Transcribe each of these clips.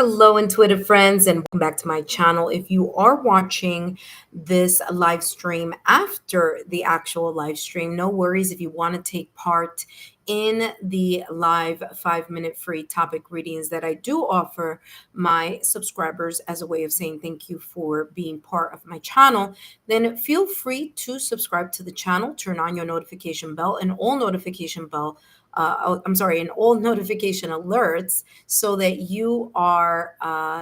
Hello, intuitive friends, and welcome back to my channel. If you are watching this live stream after the actual live stream, no worries. If you want to take part in the live 5-minute free topic readings that I do offer my subscribers as a way of saying thank you for being part of my channel, then feel free to subscribe to the channel, turn on your notification bell and all notification bell. And all notification alerts so that you are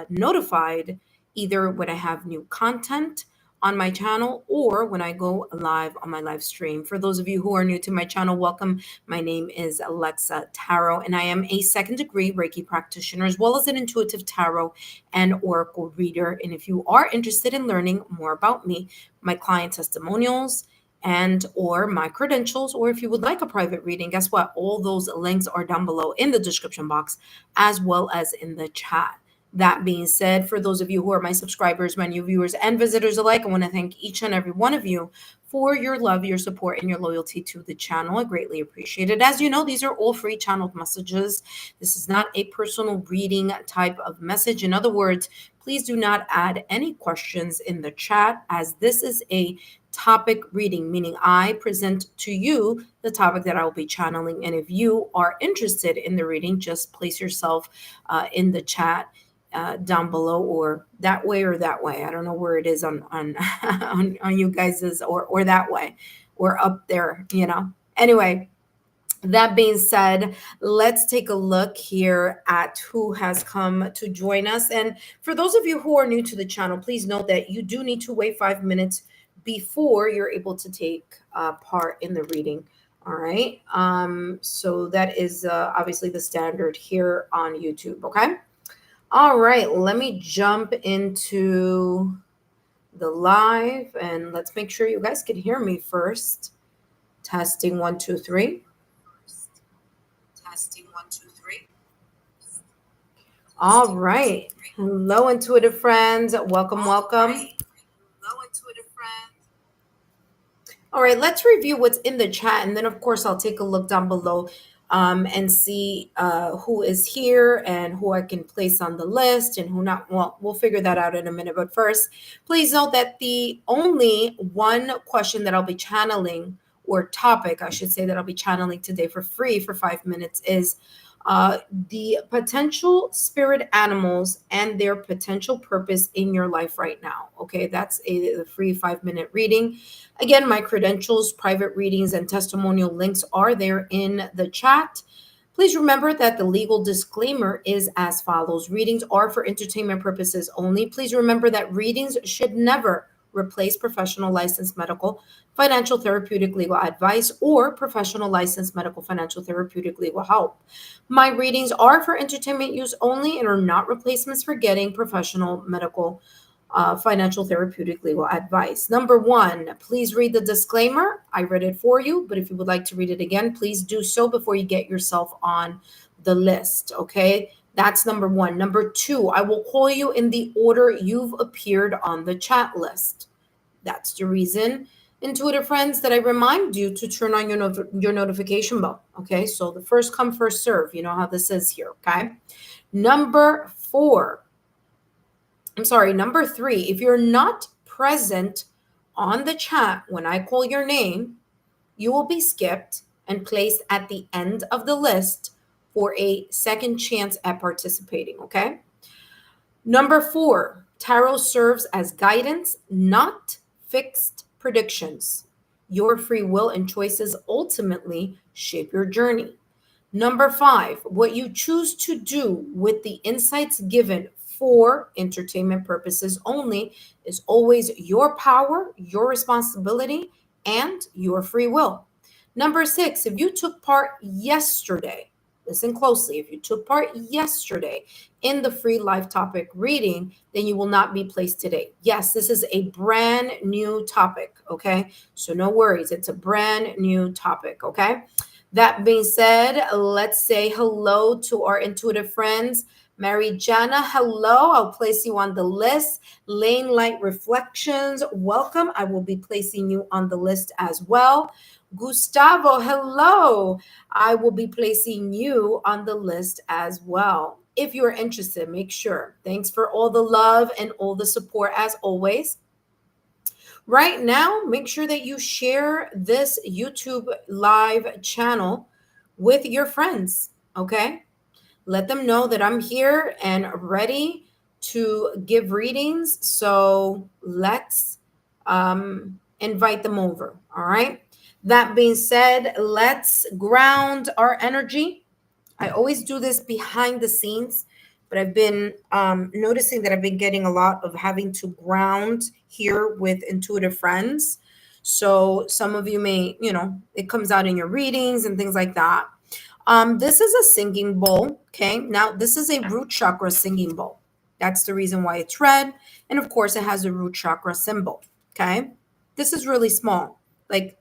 notified either when I have new content on my channel or when I go live on my live stream. For those of you who are new to my channel, welcome. My name is Alexa Tarot, and I am a second degree Reiki practitioner as well as an intuitive tarot and oracle reader. And if you are interested in learning more about me, my client testimonials, and or my credentials, or if you would like a private reading, guess what? All those links are down below in the description box as well as in the chat. That being said, for those of you who are my subscribers, my new viewers and visitors alike, I want to thank each and every one of you for your love, your support, and your loyalty to the channel. I greatly appreciate it. As you know, these are all free channeled messages. This is not a personal reading type of message. In other words, please do not add any questions in the chat, as this is a topic reading, meaning I present to you the topic that I will be channeling. And if you are interested in the reading, just place yourself in the chat down below, or that way or that way. I don't know where it is on on you guys's, or that way or up there, you know. Anyway, that being said, let's take a look here at who has come to join us. And for those of you who are new to the channel, please note that you do need to wait 5 minutes before you're able to take part in the reading. All right. So that is obviously the standard here on YouTube. Okay. All right. Let me jump into the live and let's make sure you guys can hear me first. Testing 1, 2, 3. Testing 1, 2, 3. All right. Hello, intuitive friends. Welcome, welcome. Hello, intuitive friends. All right, let's review what's in the chat, and then of course I'll take a look down below and see who is here and who I can place on the list and who not. Well, we'll figure that out in a minute. But first, please note that the only one question that I'll be channeling, or topic, I should say, that I'll be channeling today for free for 5 minutes is the potential spirit animals and their potential purpose in your life right now. Okay, that's a free 5-minute reading. Again, my credentials, private readings, and testimonial links are there in the chat. Please remember that the legal disclaimer is as follows. Readings are for entertainment purposes only. Please remember that readings should never replace professional licensed medical, financial, therapeutic, legal advice, or professional licensed medical, financial, therapeutic, legal help. My readings are for entertainment use only and are not replacements for getting professional medical, financial, therapeutic, legal advice. Number one, please read the disclaimer. I read it for you, but if you would like to read it again, please do so before you get yourself on the list, okay? That's number one. Number two, I will call you in the order you've appeared on the chat list. That's the reason, intuitive friends, that I remind you to turn on your notification bell, okay? So the first come, first serve. You know how this is here, okay? Number three, if you're not present on the chat when I call your name, you will be skipped and placed at the end of the list for a second chance at participating, okay? Number four, tarot serves as guidance, not fixed predictions. Your free will and choices ultimately shape your journey. Number five, what you choose to do with the insights given for entertainment purposes only is always your power, your responsibility, and your free will. Number six, if you took part yesterday, listen closely, if you took part yesterday in the free live topic reading, then you will not be placed today. Yes, this is a brand new topic, okay? So no worries, it's a brand new topic, okay? That being said, let's say hello to our intuitive friends. Mary Jana, hello. I'll place you on the list. Lane Light Reflections, welcome. I will be placing you on the list as well. Gustavo, hello. I will be placing you on the list as well. if you're interested, make sure. Thanks for all the love and all the support as always. Right now, make sure that you share this YouTube live channel with your friends, okay? Let them know that I'm here and ready to give readings. So let's invite them over, all right? That being said, let's ground our energy. I always do this behind the scenes, but I've been noticing that I've been getting a lot of having to ground here with intuitive friends. So some of you may, it comes out in your readings and things like that. This is a singing bowl. Okay. Now, this is a root chakra singing bowl. That's the reason why it's red. And of course, it has a root chakra symbol. Okay. This is really small, like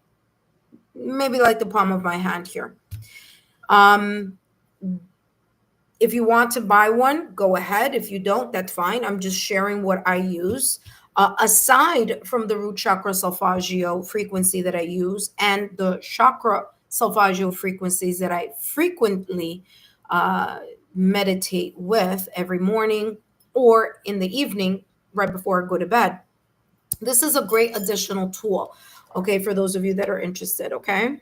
maybe like the palm of my hand here. Um, If you want to buy one, go ahead. If you don't, that's fine. I'm just sharing what I use. Aside from the root chakra solfeggio frequency that I use and the chakra solfeggio frequencies that I frequently meditate with every morning or in the evening right before I go to bed, this is a great additional tool, okay, for those of you that are interested, okay?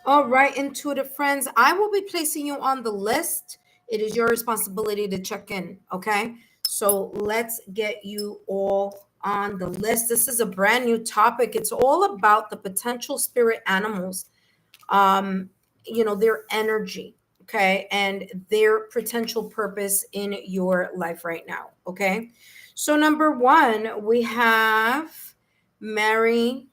All right, intuitive friends, I will be placing you on the list. It is your responsibility to check in, okay? So let's get you all on the list. This is a brand new topic. It's all about the potential spirit animals, their energy, okay, and their potential purpose in your life right now, okay? So number one, we have Mary.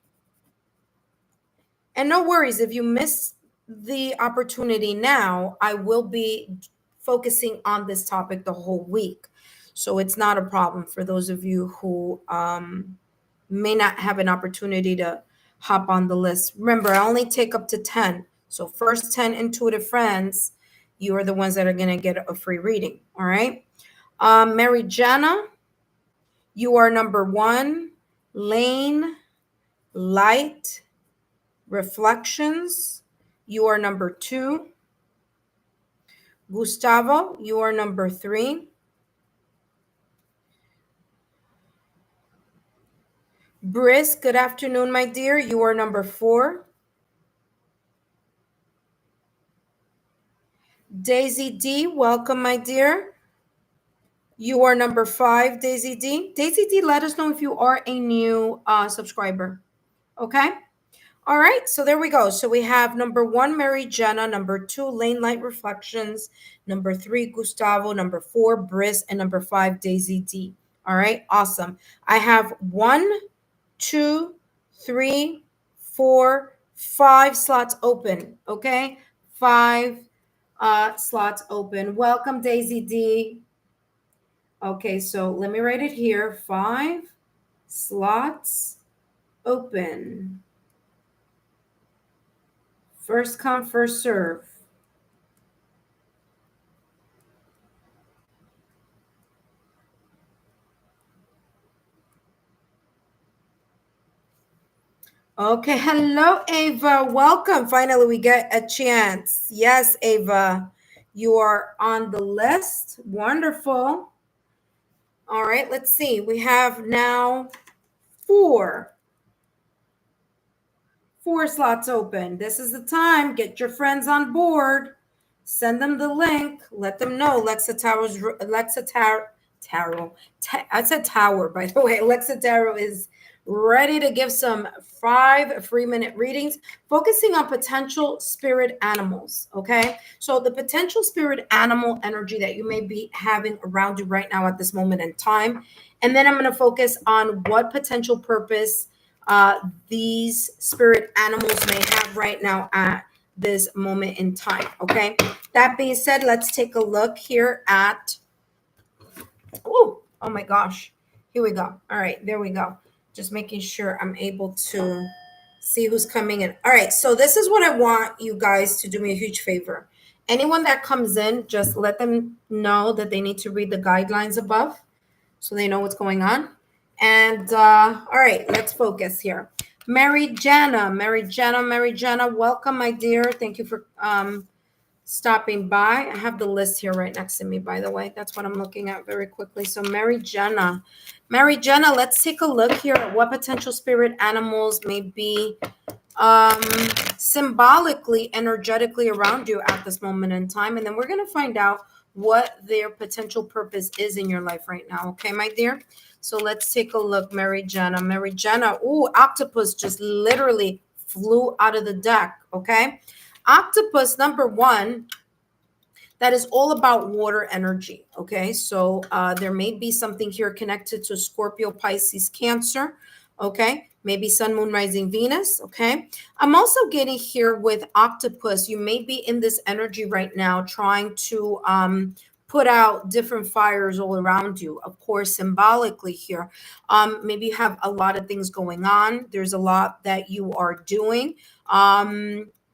And no worries, if you miss the opportunity now, I will be focusing on this topic the whole week. So it's not a problem for those of you who may not have an opportunity to hop on the list. Remember, I only take up to 10. So first 10 intuitive friends, you are the ones that are going to get a free reading. All right. Mary Jana, you are number 1. Lane, Light, Reflections, you are number 2. Gustavo, you are number 3. Briss, good afternoon, my dear. You are number 4. Daisy D, welcome, my dear. You are number 5, Daisy D. Daisy D, let us know if you are a new subscriber. Okay? All right, so there we go. So we have number 1, Mary Jenna, number 2, Lane Light Reflections, number 3, Gustavo, number 4, Briss, and number 5, Daisy D. All right, awesome. I have 1, 2, 3, 4, 5 slots open. Okay, 5 slots open. Welcome, Daisy D. Okay, so let me write it here. 5 slots open. First come, first serve. Okay, hello, Ava. Welcome. Finally, we get a chance. Yes, Ava, you are on the list. Wonderful. All right, let's see. We have now 4 slots open. This is the time. Get your friends on board. Send them the link. Let them know I said tower, by the way. Alexa Tarot is ready to give some 5 free-minute readings focusing on potential spirit animals, okay? So the potential spirit animal energy that you may be having around you right now at this moment in time. And then I'm going to focus on what potential purpose these spirit animals may have right now at this moment in time, okay? That being said, let's take a look here at, oh my gosh, here we go. All right, there we go. Just making sure I'm able to see who's coming in. All right, so this is what I want you guys to do me a huge favor. Anyone that comes in, just let them know that they need to read the guidelines above so they know what's going on. And all right, let's focus here. Mary Jana, welcome, my dear. Thank you for stopping by. I have the list here right next to me, by the way. That's what I'm looking at very quickly. So Mary Jenna, let's take a look here at what potential spirit animals may be um, symbolically, energetically around you at this moment in time. And then we're going to find out what their potential purpose is in your life right now. Okay, my dear? So let's take a look, Mary Jenna. Mary Jenna, ooh, octopus just literally flew out of the deck. Okay. Octopus, number one, that is all about water energy. Okay, so there may be something here connected to Scorpio, Pisces, Cancer. Okay, maybe Sun, Moon, Rising, Venus. Okay, I'm also getting here with Octopus. You may be in this energy right now, trying to put out different fires all around you. Of course, symbolically here, maybe you have a lot of things going on. There's a lot that you are doing.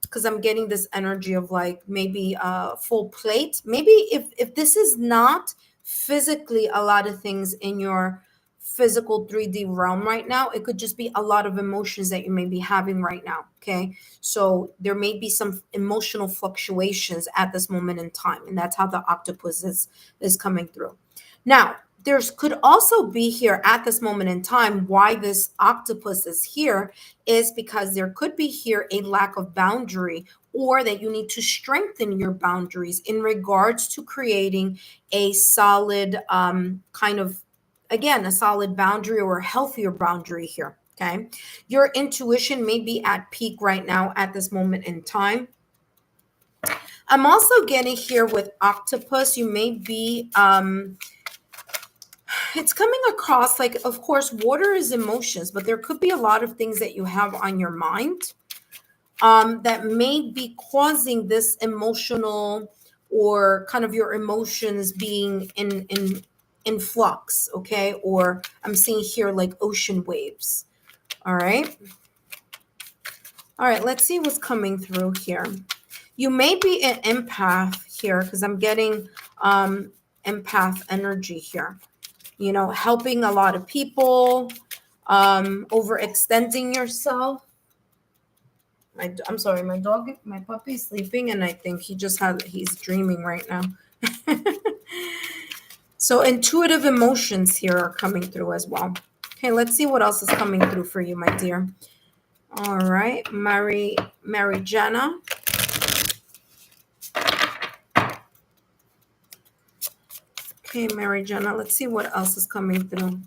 Because I'm getting this energy of like maybe a full plate. Maybe if this is not physically a lot of things in your physical 3D realm right now, it could just be a lot of emotions that you may be having right now. Okay. So there may be some emotional fluctuations at this moment in time. And that's how the octopus is coming through. Now, there's could also be here at this moment in time why this octopus is here is because there could be here a lack of boundary or that you need to strengthen your boundaries in regards to creating a solid kind of again a solid boundary or a healthier boundary here. Okay, your intuition may be at peak right now at this moment in time. I'm also getting here with octopus, you may be it's coming across like, of course, water is emotions, but there could be a lot of things that you have on your mind that may be causing this emotional or kind of your emotions being in flux. Okay, or I'm seeing here like ocean waves. All right. All right, let's see what's coming through here. You may be an empath here because I'm getting empath energy here. You know, helping a lot of people, overextending yourself. I'm sorry, my puppy's sleeping, and I think he's dreaming right now. So intuitive emotions here are coming through as well. Okay, let's see what else is coming through for you, my dear. All right, Mary Jenna. Okay, Mary Jenna, let's see what else is coming through.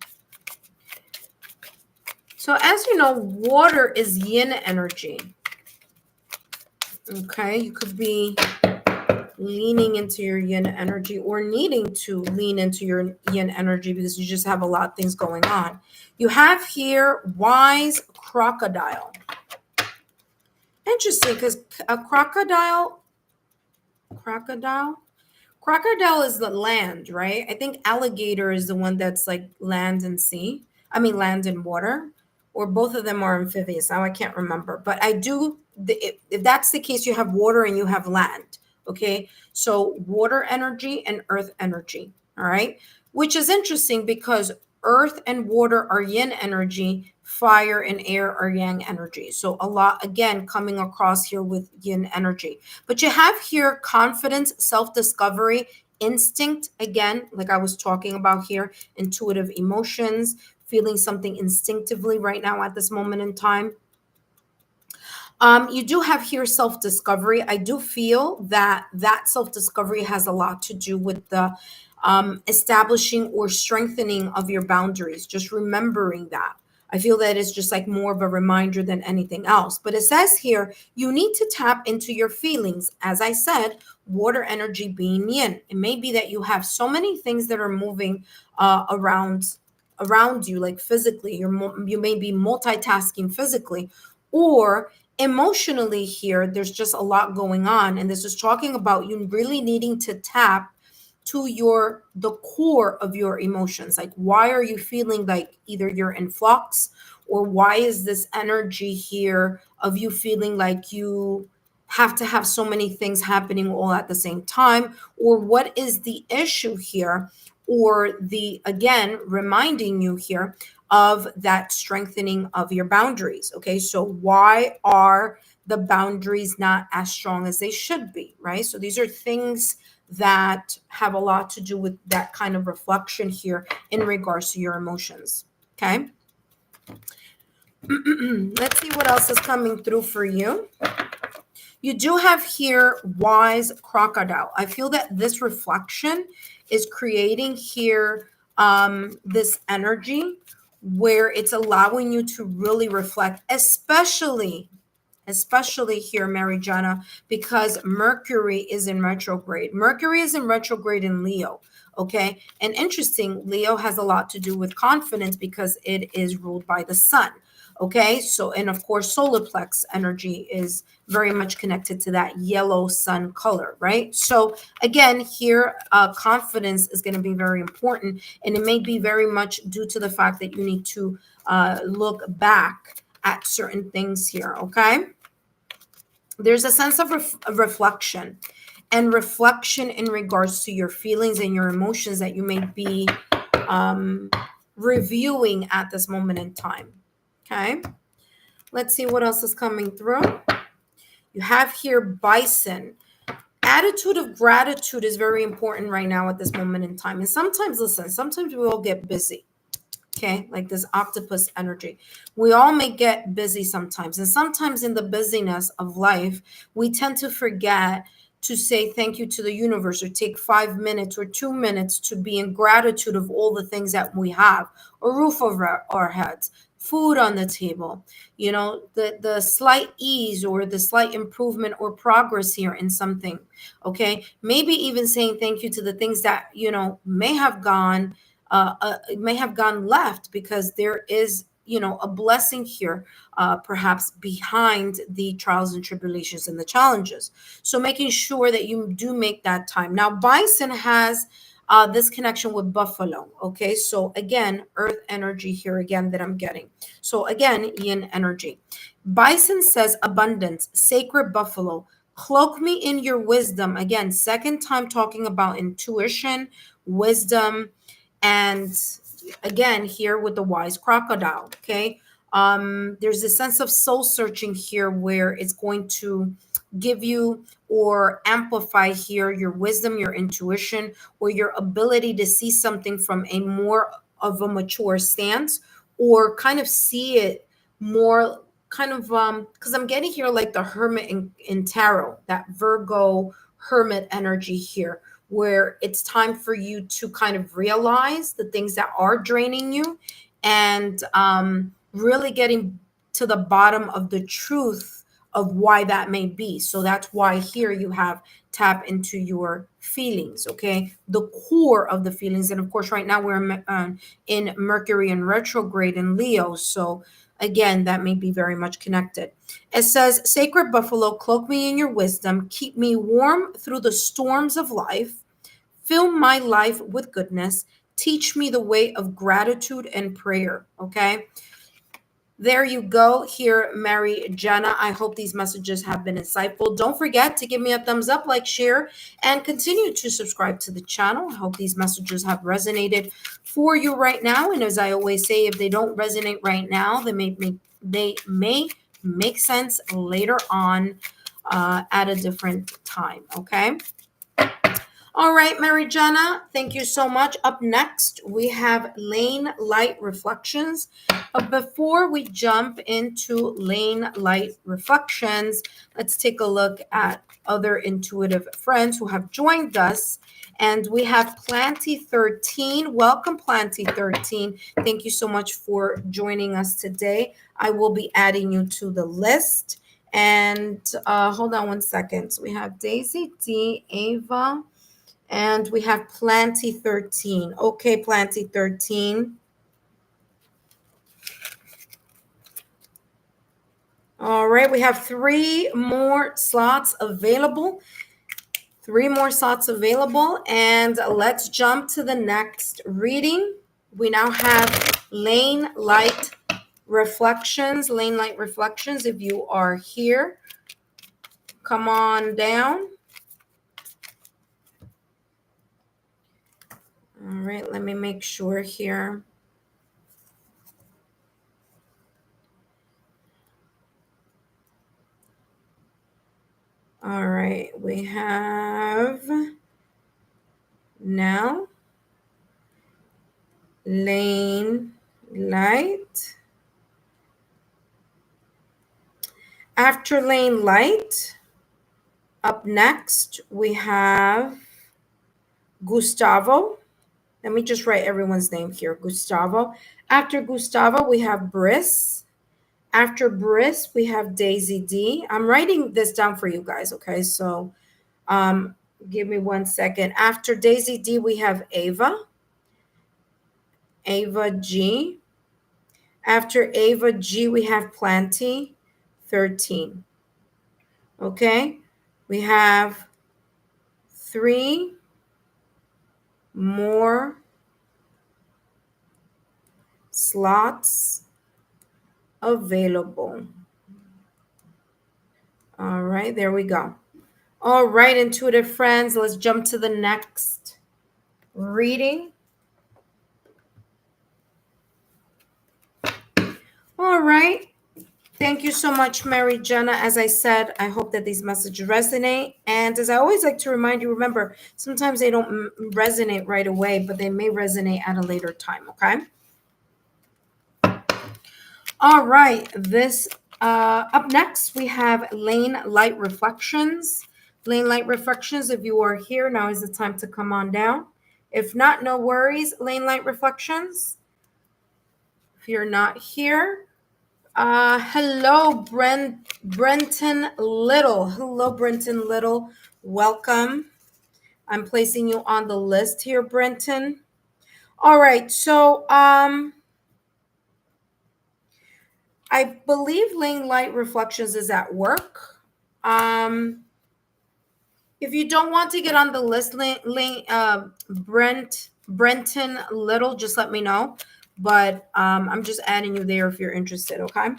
So as you know, water is yin energy. Okay, you could be leaning into your yin energy or needing to lean into your yin energy because you just have a lot of things going on. You have here wise crocodile. Interesting, because a crocodile is the land, right? I think alligator is the one that's like land and sea. I mean, land and water, or both of them are amphibious. Now I can't remember, but I do. If that's the case, you have water and you have land. Okay, so water energy and earth energy. All right, which is interesting because earth and water are yin energy, fire and air are yang energy. So a lot again coming across here with yin energy. But you have here confidence, self-discovery, instinct, again, like I was talking about here, intuitive emotions, feeling something instinctively right now at this moment in time. You do have here self-discovery. I do feel that self-discovery has a lot to do with the establishing or strengthening of your boundaries, just remembering that. I feel that it's just like more of a reminder than anything else. But it says here, you need to tap into your feelings. As I said, water energy being yin. It may be that you have so many things that are moving around you, like physically. You may be multitasking physically, or emotionally here, there's just a lot going on. And this is talking about you really needing to tap to the core of your emotions. Like, why are you feeling like either you're in flux, or why is this energy here of you feeling like you have to have so many things happening all at the same time, or what is the issue here, or the again reminding you here of that strengthening of your boundaries. Okay, so why are the boundaries not as strong as they should be, right? So these are things that have a lot to do with that kind of reflection here in regards to your emotions. Okay. Let's see what else is coming through for you. You do have here wise crocodile. I feel that this reflection is creating here this energy where it's allowing you to really reflect, especially here, Marijana, because Mercury is in retrograde. Mercury is in retrograde in Leo. Okay. And interesting, Leo has a lot to do with confidence because it is ruled by the sun. Okay. So, and of course, solar plex energy is very much connected to that yellow sun color, right? So, again, here, confidence is going to be very important. And it may be very much due to the fact that you need to look back at certain things here. Okay. There's a sense of reflection and reflection in regards to your feelings and your emotions that you may be um, reviewing at this moment in time. Okay, let's see what else is coming through. You have here bison. Attitude of gratitude is very important right now at this moment in time. And sometimes, listen, sometimes we all get busy. Okay, like this octopus energy. We all may get busy sometimes. And sometimes in the busyness of life, we tend to forget to say thank you to the universe or take 5 minutes or 2 minutes to be in gratitude of all the things that we have: a roof over our heads, food on the table, the slight ease or the slight improvement or progress here in something. Okay, maybe even saying thank you to the things that may have gone left, because there is a blessing here, perhaps behind the trials and tribulations and the challenges. So making sure that you do make that time. Now bison has this connection with buffalo. Okay, so again, earth energy here again that I'm getting. So again, yin energy. Bison says abundance, sacred buffalo, cloak me in your wisdom. Again, second time talking about intuition, wisdom, and again here with the wise crocodile. Okay, there's a sense of soul searching here where it's going to give you or amplify here your wisdom, your intuition, or your ability to see something from a more of a mature stance, or kind of see it more kind of because I'm getting here like the hermit in tarot, that Virgo hermit energy here, where it's time for you to kind of realize the things that are draining you, and really getting to the bottom of the truth of why that may be. So that's why here you have tap into your feelings. Okay, the core of the feelings. And of course right now we're in Mercury in retrograde in Leo, so again that may be very much connected. It says, sacred buffalo, cloak me in your wisdom, keep me warm through the storms of life, fill my life with goodness, teach me the way of gratitude and prayer. Okay, there you go here, Mary Jenna. I hope these messages have been insightful. Don't forget to give me a thumbs up, like, share, and continue to subscribe to the channel. I hope these messages have resonated for you right now. And as I always say, if they don't resonate right now, they may make sense later on at a different time. Okay. All right, Marijana, thank you so much. Up next, we have Lane Light Reflections. But before we jump into Lane Light Reflections, let's take a look at other intuitive friends who have joined us. And we have Planty13. Welcome, Planty13. Thank you so much for joining us today. I will be adding you to the list. And hold on one second. So we have Daisy D, Ava, and we have Planty13. Okay, Planty13. All right, we have three more slots available. And let's jump to the next reading. We now have Lane Light Reflections. Lane Light Reflections, if you are here, come on down. All right, let me make sure here. All right, we have now lane light. After lane light, up next we have Gustavo. Let me just write everyone's name here. Gustavo. After Gustavo, we have Briss. After Briss, we have Daisy D. I'm writing this down for you guys, okay? So um, give me 1 second. After Daisy D, we have Ava. Ava G. After Ava G, we have Planty 13. Okay? We have 3 more slots available. All right, there we go. All right, intuitive friends, let's jump to the next reading. All right. Thank you so much, Mary Jenna. As I said, I hope that these messages resonate. And as I always like to remind you, remember, sometimes they don't resonate right away, but they may resonate at a later time, okay? All right. This up next, we have Lane Light Reflections. Lane Light Reflections, if you are here, now is the time to come on down. If not, no worries, Lane Light Reflections. If you're not here, hello, Brenton Little. Hello, Brenton Little. Welcome. I'm placing you on the list here, Brenton. All right, so I believe Lane Light Reflections is at work. If you don't want to get on the list, Brenton Little, just let me know. But I'm just adding you there if you're interested, okay?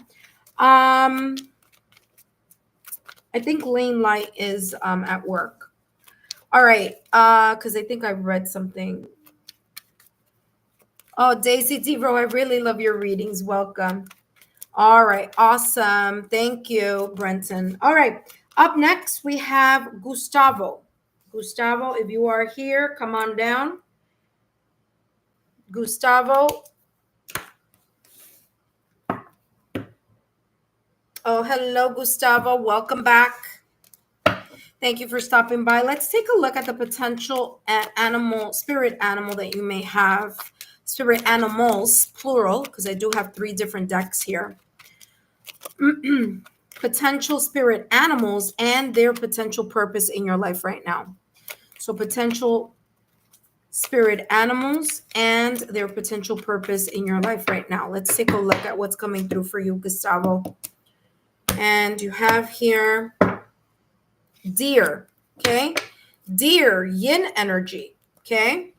I think Lane Light is at work. All right, because I think I read something. Oh, Daisy Devo, I really love your readings. Welcome. All right, awesome. Thank you, Brenton. All right, up next we have Gustavo. Gustavo, if you are here, come on down. Gustavo. Oh, hello, Gustavo. Welcome back. Thank you for stopping by. Let's take a look at the potential spirit animal that you may have. Spirit animals, plural, because I do have 3 different decks here. Potential spirit animals and their potential purpose in your life right now. So potential spirit animals and their potential purpose in your life right now. Let's take a look at what's coming through for you, Gustavo. And you have here deer, okay? Deer, yin energy, okay?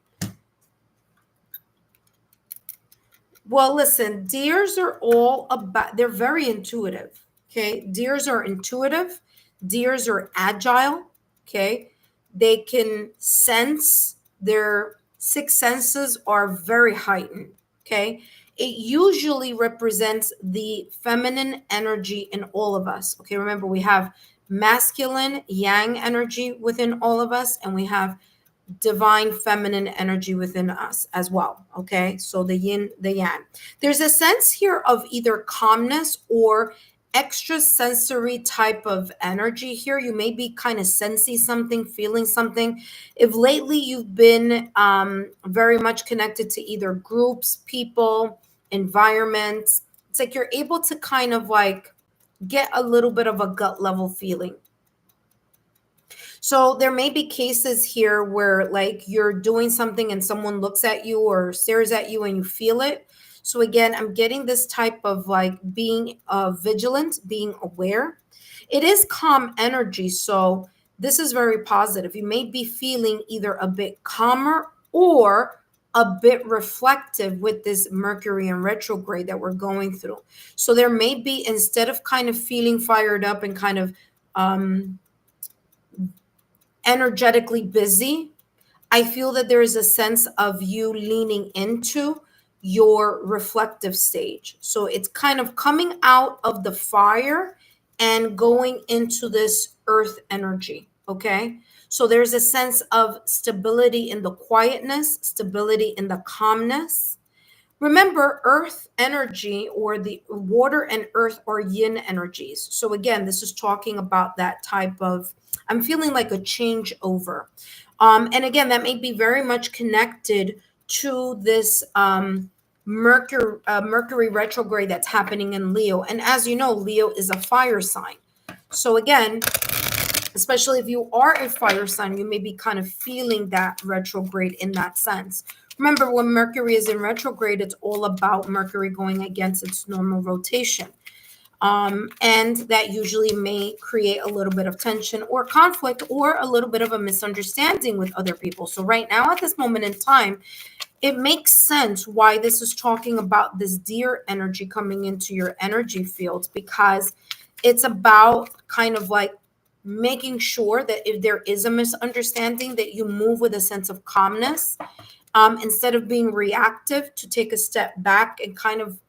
Well, listen, deers are all about, they're very intuitive, okay? Deers are intuitive. Deers are agile, okay? They can sense, their 6 senses are very heightened, okay? It usually represents the feminine energy in all of us, okay? Remember, we have masculine yang energy within all of us, and we have divine feminine energy within us as well. Okay, so the yin, the yang. There's a sense here of either calmness or extrasensory type of energy here. You may be kind of sensing something, feeling something. If lately you've been very much connected to either groups, people, environments, it's like you're able to kind of like get a little bit of a gut level feeling. So there may be cases here where like you're doing something and someone looks at you or stares at you and you feel it. So again, I'm getting this type of like being vigilant, being aware. It is calm energy. So this is very positive. You may be feeling either a bit calmer or a bit reflective with this Mercury in retrograde that we're going through. So there may be, instead of kind of feeling fired up and kind of energetically busy, I feel that there is a sense of you leaning into your reflective stage. So it's kind of coming out of the fire and going into this earth energy. Okay. So there's a sense of stability in the quietness, stability in the calmness. Remember, earth energy, or the water and earth, are yin energies. So again, this is talking about that type of, I'm feeling like a changeover. And again, that may be very much connected to this Mercury retrograde that's happening in Leo. And as you know, Leo is a fire sign. So again, especially if you are a fire sign, you may be kind of feeling that retrograde in that sense. Remember, when Mercury is in retrograde, it's all about Mercury going against its normal rotation. And that usually may create a little bit of tension or conflict or a little bit of a misunderstanding with other people. So right now, at this moment in time, it makes sense why this is talking about this deer energy coming into your energy fields, because it's about kind of like making sure that if there is a misunderstanding, that you move with a sense of calmness, instead of being reactive, to take a step back and kind of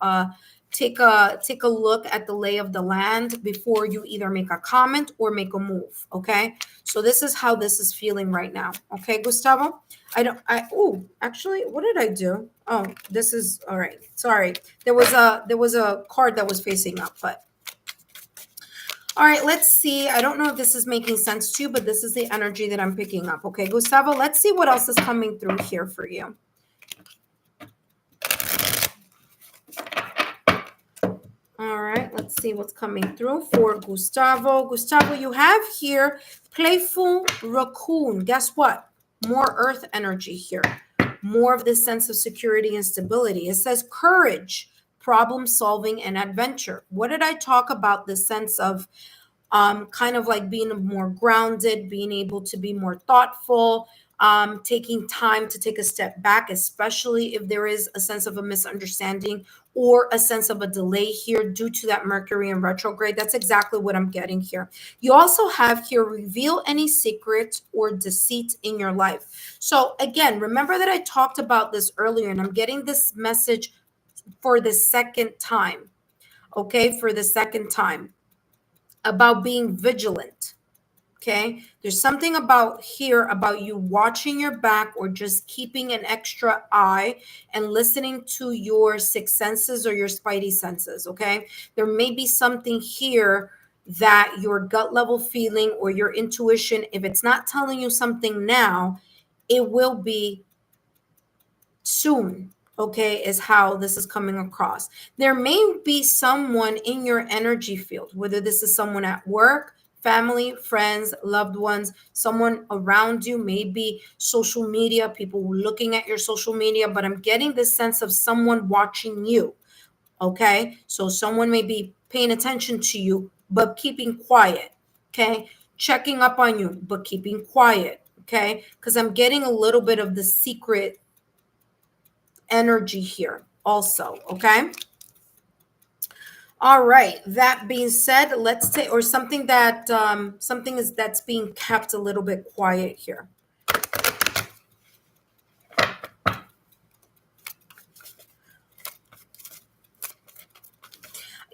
take a look at the lay of the land before you either make a comment or make a move. Okay, so this is how this is feeling right now. Okay, Gustavo. Oh, actually, what did I do? Oh, this is all right. Sorry, there was a card that was facing up, but all right, let's see. I don't know if this is making sense to you, but this is the energy that I'm picking up. Okay, Gustavo, let's see what else is coming through here for you. All right, let's see what's coming through for Gustavo. Gustavo, you have here playful raccoon. Guess what? More earth energy here. More of this sense of security and stability. It says courage, problem solving, and adventure. What did I talk about? The sense of kind of like being more grounded, being able to be more thoughtful, taking time to take a step back, especially if there is a sense of a misunderstanding or a sense of a delay here due to that Mercury in retrograde. That's exactly what I'm getting here. You also have here, reveal any secrets or deceit in your life. So again, remember that I talked about this earlier, and I'm getting this message for the second time. Okay, for the second time, about being vigilant. Okay, there's something about here about you watching your back, or just keeping an extra eye and listening to your sixth senses or your spidey senses. Okay, there may be something here that your gut level feeling or your intuition, if it's not telling you something now, it will be soon. Okay, is how this is coming across. There may be someone in your energy field, whether this is someone at work, family, friends, loved ones, someone around you, maybe social media, people looking at your social media, but I'm getting this sense of someone watching you. Okay, so someone may be paying attention to you but keeping quiet. Okay, checking up on you but keeping quiet. Okay, because I'm getting a little bit of the secret energy here also. Okay, all right, that being said, let's take, or something that something is that's being kept a little bit quiet here.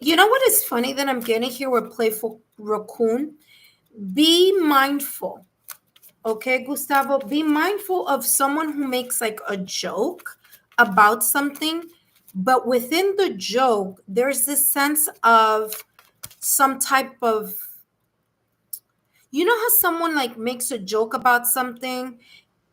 You know what is funny that I'm getting here with playful raccoon? Be mindful. Okay, Gustavo, be mindful of someone who makes like a joke about something, but within the joke there's this sense of some type of, you know how someone like makes a joke about something,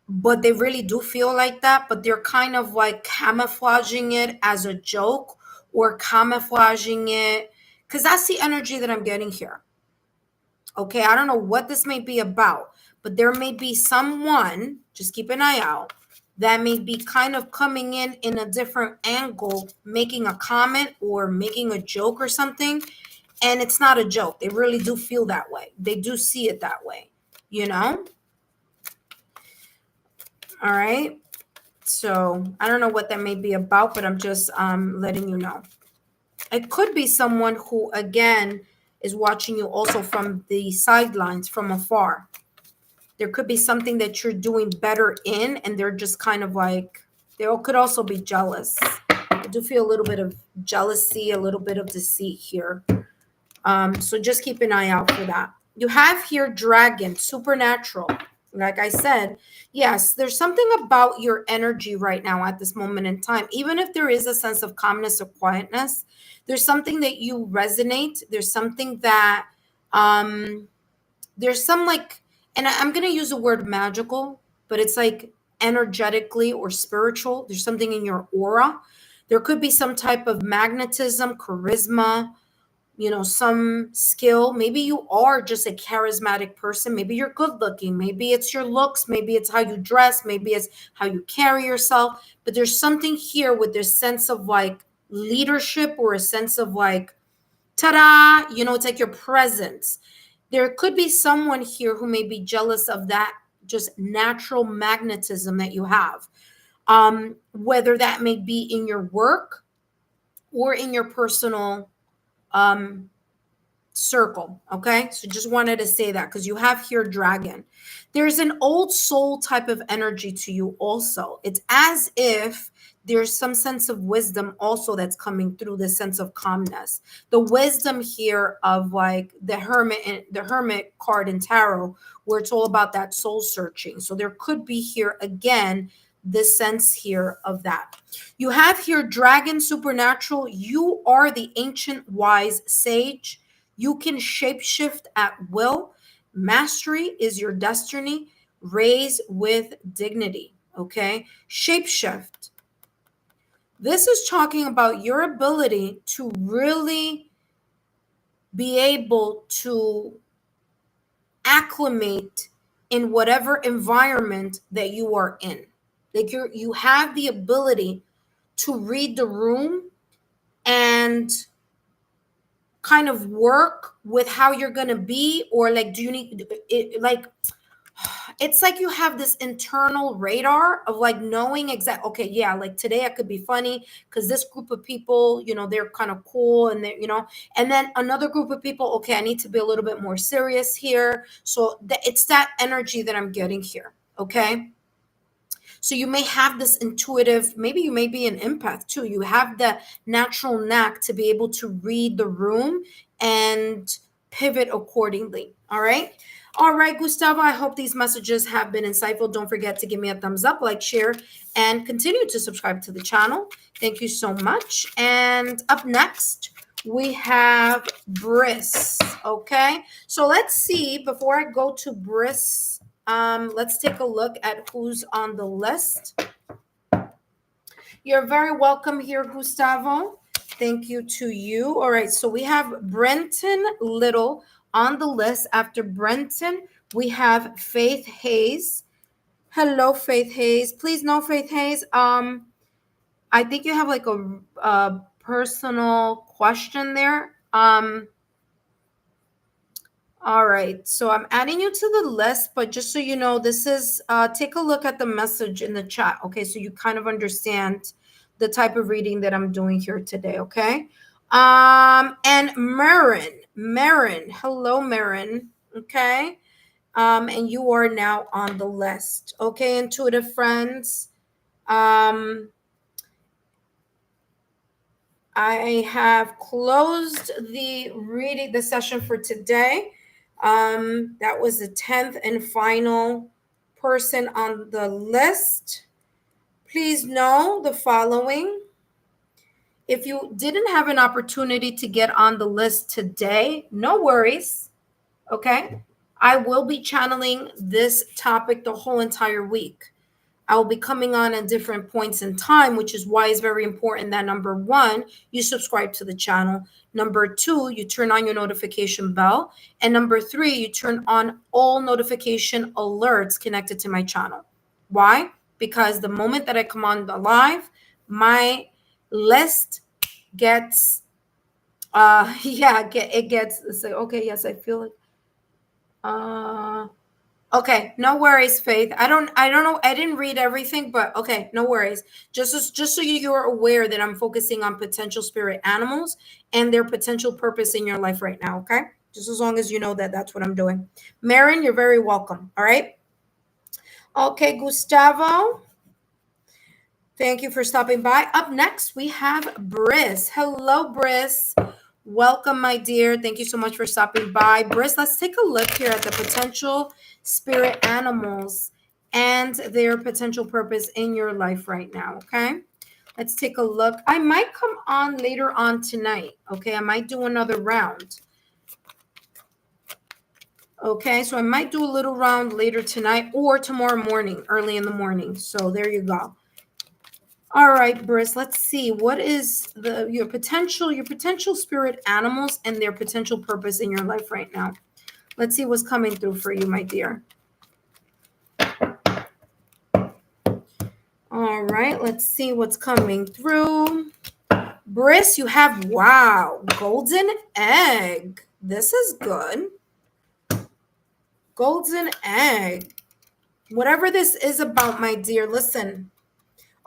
but they really do feel like that, but they're kind of like camouflaging it as a joke, or camouflaging it, because that's the energy that I'm getting here. Okay, I don't know what this may be about, but there may be someone, just keep an eye out, that may be kind of coming in a different angle, making a comment or making a joke or something. And it's not a joke. They really do feel that way. They do see it that way, you know? All right. So I don't know what that may be about, but I'm just letting you know. It could be someone who, again, is watching you also from the sidelines, from afar. There could be something that you're doing better in, and they're just kind of like, they could also be jealous. I do feel a little bit of jealousy, a little bit of deceit here. So just keep an eye out for that. You have here dragon, supernatural. Like I said, yes, there's something about your energy right now at this moment in time. Even if there is a sense of calmness or quietness, there's something that you resonate. There's something that um there's some like, and I'm going to use the word magical, but it's like energetically or spiritual. There's something in your aura. There could be some type of magnetism, charisma, some skill. Maybe you are just a charismatic person. Maybe you're good looking. Maybe it's your looks. Maybe it's how you dress. Maybe it's how you carry yourself. But there's something here with this sense of like leadership or a sense of like, ta-da, it's like your presence. There could be someone here who may be jealous of that just natural magnetism that you have. Whether that may be in your work or in your personal um, circle. Okay. So just wanted to say that because you have here dragon. There's an old soul type of energy to you also. It's as if there's some sense of wisdom also that's coming through, this sense of calmness. The wisdom here of like the hermit card in tarot, where it's all about that soul searching. So there could be here again this sense here of that. You have here dragon, supernatural. You are the ancient wise sage. You can shapeshift at will. Mastery is your destiny. Raise with dignity. Okay. Shapeshift. This is talking about your ability to really be able to acclimate in whatever environment that you are in. Like you have the ability to read the room and kind of work with how you're going to be, or like do you need it, like it's like you have this internal radar of like knowing exactly, okay, yeah, like today I could be funny because this group of people, they're kind of cool, and they're, and then another group of people, okay, I need to be a little bit more serious here. So it's that energy that I'm getting here. Okay. So you may have this intuitive, maybe you may be an empath too. You have the natural knack to be able to read the room and pivot accordingly. All right. All right, Gustavo, I hope these messages have been insightful. Don't forget to give me a thumbs up, like, share, and continue to subscribe to the channel. Thank you so much. And up next, we have Briss. Okay. So let's see, before I go to Briss, let's take a look at who's on the list. You're very welcome here, Gustavo. Thank you to you. All right, so we have Brenton Little on the list. After Brenton, we have Faith Hayes. Hello, Faith Hayes. Please know, Faith Hayes, I think you have like a personal question there. All right, so I'm adding you to the list, but just so you know, this is, take a look at the message in the chat, okay? So you kind of understand the type of reading that I'm doing here today, okay? And Marin, hello, Marin, okay? And you are now on the list, okay, intuitive friends. I have closed the session for today. That was the 10th and final person on the list. Please know the following. If you didn't have an opportunity to get on the list today, no worries. Okay. I will be channeling this topic the whole entire week. I will be coming on at different points in time, which is why it's very important that number one, you subscribe to the channel. Number two, you turn on your notification bell. And number three, you turn on all notification alerts connected to my channel. Why? Because the moment that I come on the live, my list gets, it gets, it's like, okay, yes, I feel it. Okay, no worries, Faith. I don't know. I didn't read everything, but okay, no worries. Just so you're aware that I'm focusing on potential spirit animals and their potential purpose in your life right now, okay? Just as long as you know that that's what I'm doing. Marin, you're very welcome, all right? Okay, Gustavo, thank you for stopping by. Up next, we have Briss. Hello, Briss. Welcome, my dear. Thank you so much for stopping by. Briss, let's take a look here at the potential spirit animals and their potential purpose in your life right now, okay? Let's take a look. I might come on later on tonight, okay? I might do another round. Okay, so I might do a little round later tonight or tomorrow morning, early in the morning. So there you go. All right, Briss, let's see. What is your potential spirit animals and their potential purpose in your life right now? Let's see what's coming through for you, my dear. All right, let's see what's coming through. Briss, you have, wow, golden egg. This is good. Golden egg. Whatever this is about, my dear, listen.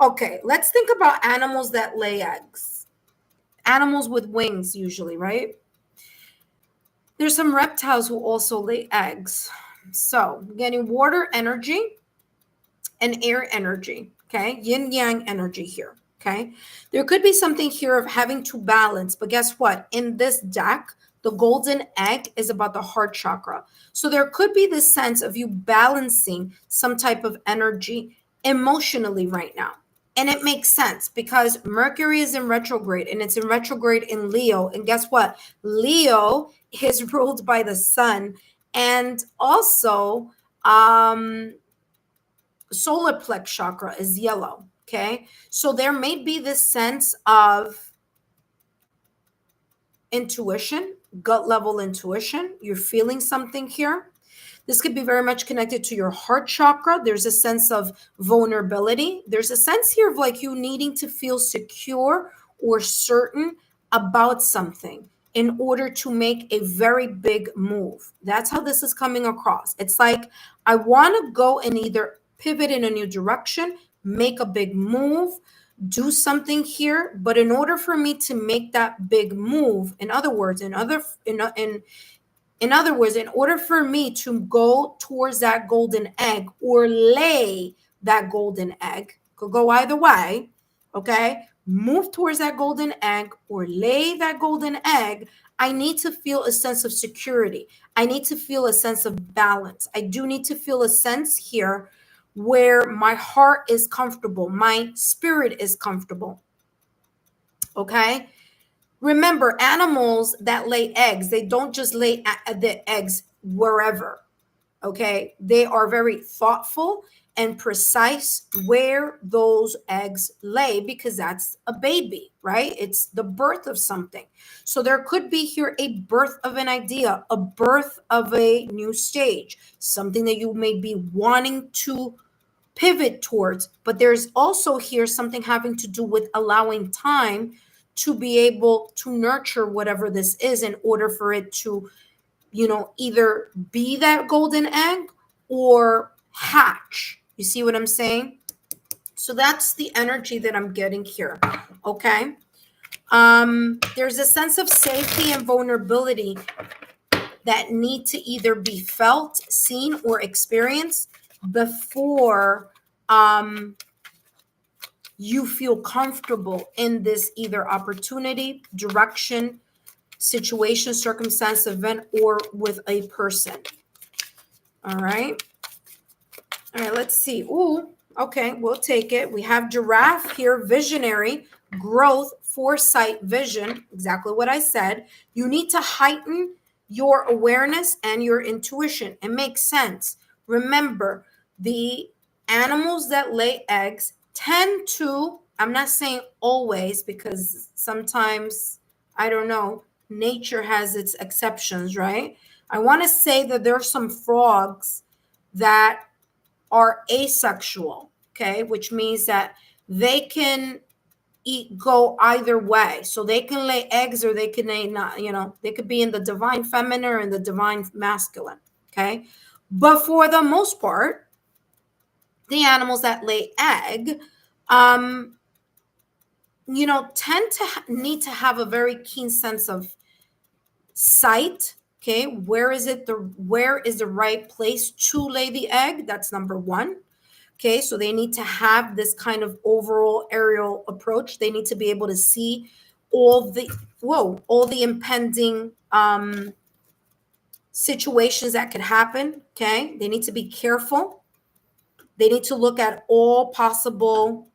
Okay, let's think about animals that lay eggs. Animals with wings, usually, right? There's some reptiles who also lay eggs. So, getting water energy and air energy, okay? Yin yang energy here, okay? There could be something here of having to balance, but guess what? In this deck, the golden egg is about the heart chakra. So there could be this sense of you balancing some type of energy emotionally right now. And it makes sense because Mercury is in retrograde and it's in retrograde in Leo. And guess what? Leo is ruled by the sun. And also, solar plex chakra is yellow. Okay. So there may be this sense of intuition, gut level intuition. You're feeling something here. This could be very much connected to your heart chakra. There's a sense of vulnerability. There's a sense here of like you needing to feel secure or certain about something in order to make a very big move. That's how this is coming across. It's like I want to go and either pivot in a new direction, make a big move, do something here, but in order for me to make that big move, in other words, in other words, in order for me to go towards that golden egg or lay that golden egg, could go either way, okay? Move towards that golden egg or lay that golden egg, I need to feel a sense of security. I need to feel a sense of balance. I do need to feel a sense here where my heart is comfortable, my spirit is comfortable, okay? Remember, animals that lay eggs, they don't just lay the eggs wherever, okay? They are very thoughtful and precise where those eggs lay because that's a baby, right? It's the birth of something. So there could be here a birth of an idea, a birth of a new stage, something that you may be wanting to pivot towards. But there's also here something having to do with allowing time to be able to nurture whatever this is in order for it to, either be that golden egg or hatch. You see what I'm saying? So that's the energy that I'm getting here. Okay. There's a sense of safety and vulnerability that need to either be felt, seen, or experienced before you feel comfortable in this either opportunity, direction, situation, circumstance, event, or with a person. All right. All right, let's see. Ooh, okay, we'll take it. We have giraffe here, visionary, growth, foresight, vision, exactly what I said. You need to heighten your awareness and your intuition. It makes sense. Remember, the animals that lay eggs tend to, I'm not saying always because sometimes, I don't know, nature has its exceptions, right? I want to say that there are some frogs that are asexual, okay, which means that they can go either way. So they can lay eggs or they can lay not, they could be in the divine feminine or in the divine masculine, okay? But for the most part, the animals that lay egg, tend to need to have a very keen sense of sight. Okay, where is the right place to lay the egg? That's number one. Okay, so they need to have this kind of overall aerial approach. They need to be able to see all the all the impending situations that could happen. Okay, they need to be careful. They need to look at all possible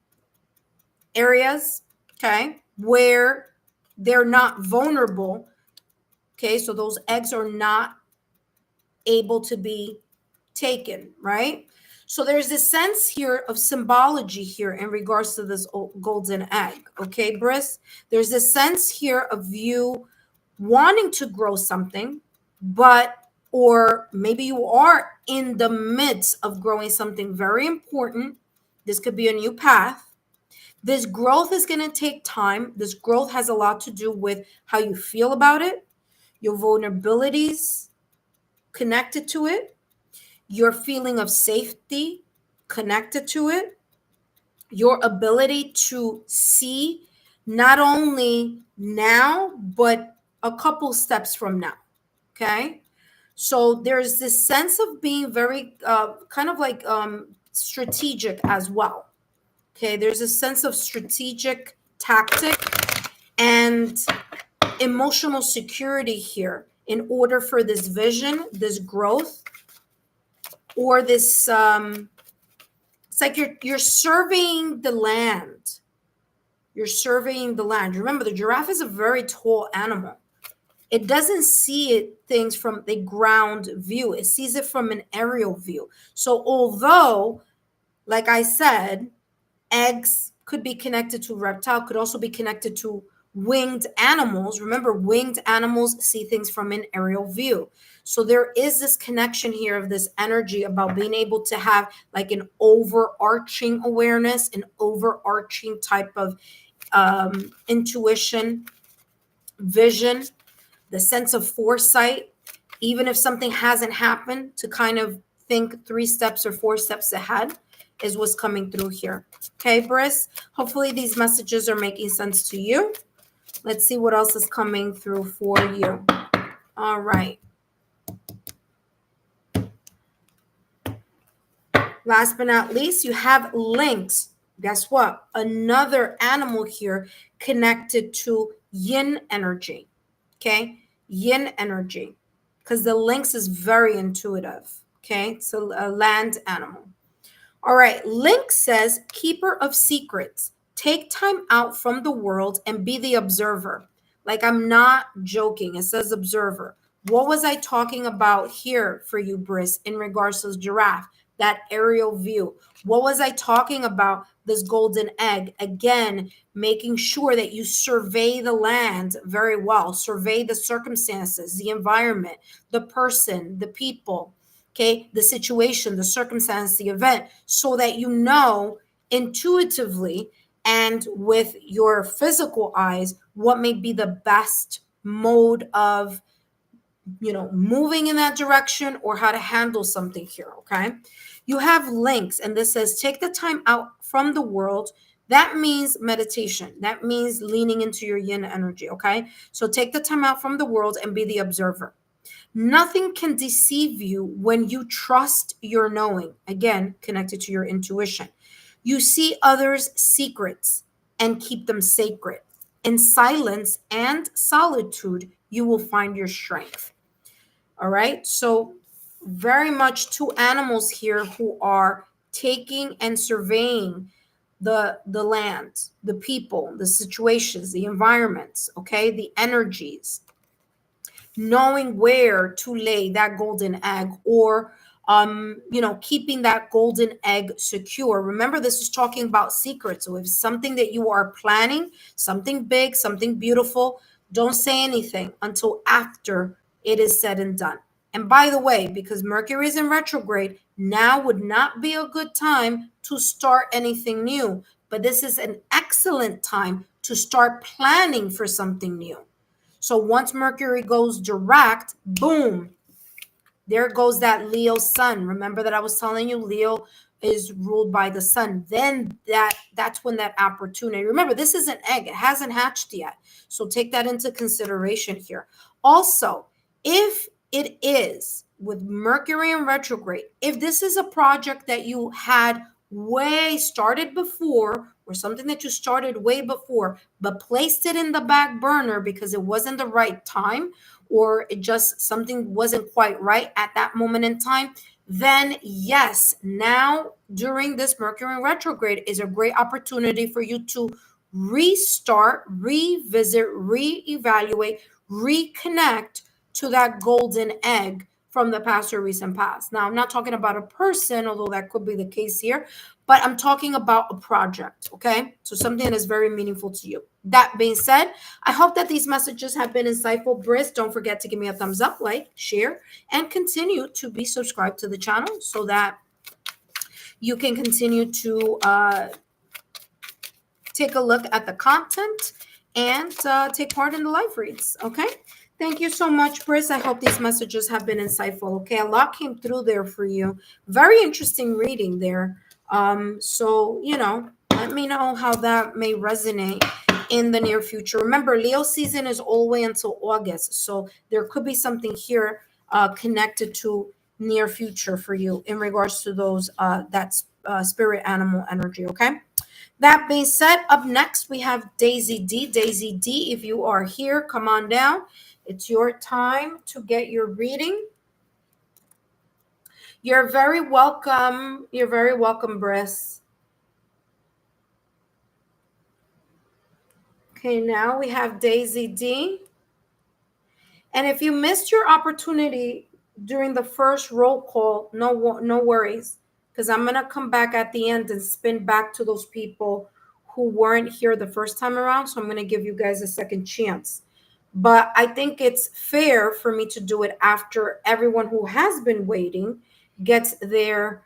areas, okay, where they're not vulnerable. Okay, so those eggs are not able to be taken, right? So there's this sense here of symbology here in regards to this golden egg, okay, Briss? There's this sense here of you wanting to grow something, but, or maybe you are in the midst of growing something very important. This could be a new path. This growth is going to take time. This growth has a lot to do with how you feel about it, your vulnerabilities connected to it, your feeling of safety connected to it, your ability to see not only now, but a couple steps from now. Okay. So there's this sense of being very kind of like strategic as well. Okay. There's a sense of strategic tactic and emotional security here in order for this vision, this growth, or this it's like you're surveying the land. You're surveying the land. Remember, the giraffe is a very tall animal. It doesn't see things from the ground view. It sees it from an aerial view. So although, like I said, eggs could be connected to reptile, could also be connected to winged animals. Remember, winged animals see things from an aerial view. So there is this connection here of this energy about being able to have like an overarching awareness, an overarching type of intuition, vision, the sense of foresight, even if something hasn't happened, to kind of think 3 steps or 4 steps ahead is what's coming through here. Okay, Briss? Hopefully these messages are making sense to you. Let's see what else is coming through for you. All right. Last but not least, you have lynx. Guess what? Another animal here connected to yin energy. Okay? Yin energy. Because the lynx is very intuitive. Okay? It's a land animal. All right. Lynx says, keeper of secrets. Take time out from the world and be the observer. Like, I'm not joking. It says observer. What was I talking about here for you, Briss, in regards to the giraffe? That aerial view. What was I talking about? This golden egg. Again, making sure that you survey the land very well, survey the circumstances, the environment, the person, the people, okay, the situation, the circumstance, the event, so that you know intuitively and with your physical eyes what may be the best mode of moving in that direction or how to handle something here. Okay, you have links, and this says take the time out from the world. That means meditation. That means leaning into your yin energy. Okay, so take the time out from the world and be the observer. Nothing can deceive you when you trust your knowing. Again, connected to your intuition. You see others' secrets and keep them sacred. In silence and solitude, you will find your strength. All right. So, very much two animals here who are taking and surveying the land, the people, the situations, the environments, okay, the energies, knowing where to lay that golden egg, or keeping that golden egg secure. Remember, this is talking about secrets. So if something that you are planning, something big, something beautiful, don't say anything until after it is said and done. And by the way, because Mercury is in retrograde, now would not be a good time to start anything new, but this is an excellent time to start planning for something new. So once Mercury goes direct, boom, there goes that Leo sun. Remember that I was telling you Leo is ruled by the sun. Then that's when that opportunity. Remember, this is an egg. It hasn't hatched yet. So take that into consideration here. Also, if it is with Mercury in retrograde, if this is a project that you had way started before or something that you started way before, but placed it in the back burner because it wasn't the right time, or it just something wasn't quite right at that moment in time, then yes, now during this Mercury retrograde is a great opportunity for you to restart, revisit, reevaluate, reconnect to that golden egg from the past or recent past. Now, I'm not talking about a person, although that could be the case here, but I'm talking about a project, okay? So something that is very meaningful to you. That being said, I hope that these messages have been insightful. Briss, don't forget to give me a thumbs up, like, share, and continue to be subscribed to the channel so that you can continue to take a look at the content and take part in the live reads. Okay. Thank you so much, Briss. I hope these messages have been insightful. Okay. A lot came through there for you. Very interesting reading there. So, let me know how that may resonate in the near future. Remember, Leo season is all the way until August. So there could be something here connected to near future for you in regards to those that's spirit animal energy. Okay. That being said, up next we have Daisy D. Daisy D, if you are here, come on down. It's your time to get your reading. You're very welcome. You're very welcome, Briss. Okay, now we have Daisy D. And if you missed your opportunity during the first roll call, no worries, because I'm going to come back at the end and spin back to those people who weren't here the first time around. So I'm going to give you guys a second chance. But I think it's fair for me to do it after everyone who has been waiting gets their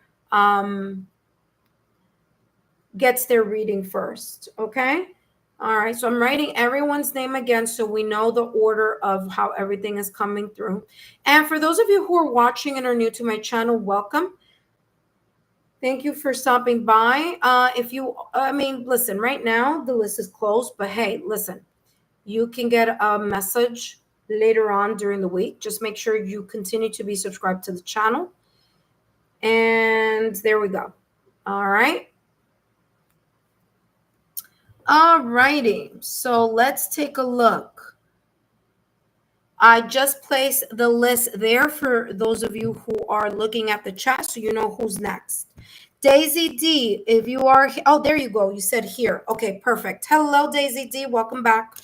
reading first. Okay. All right, so I'm writing everyone's name again so we know the order of how everything is coming through. And for those of you who are watching and are new to my channel, welcome. Thank you for stopping by. Listen, right now the list is closed, but hey, listen, you can get a message later on during the week. Just make sure you continue to be subscribed to the channel. And there we go. All right. All righty, so let's take a look. I just placed the list there for those of you who are looking at the chat so you know who's next. Daisy D, if you are, oh, there you go. You said here. Okay, perfect. Hello, Daisy D. Welcome back.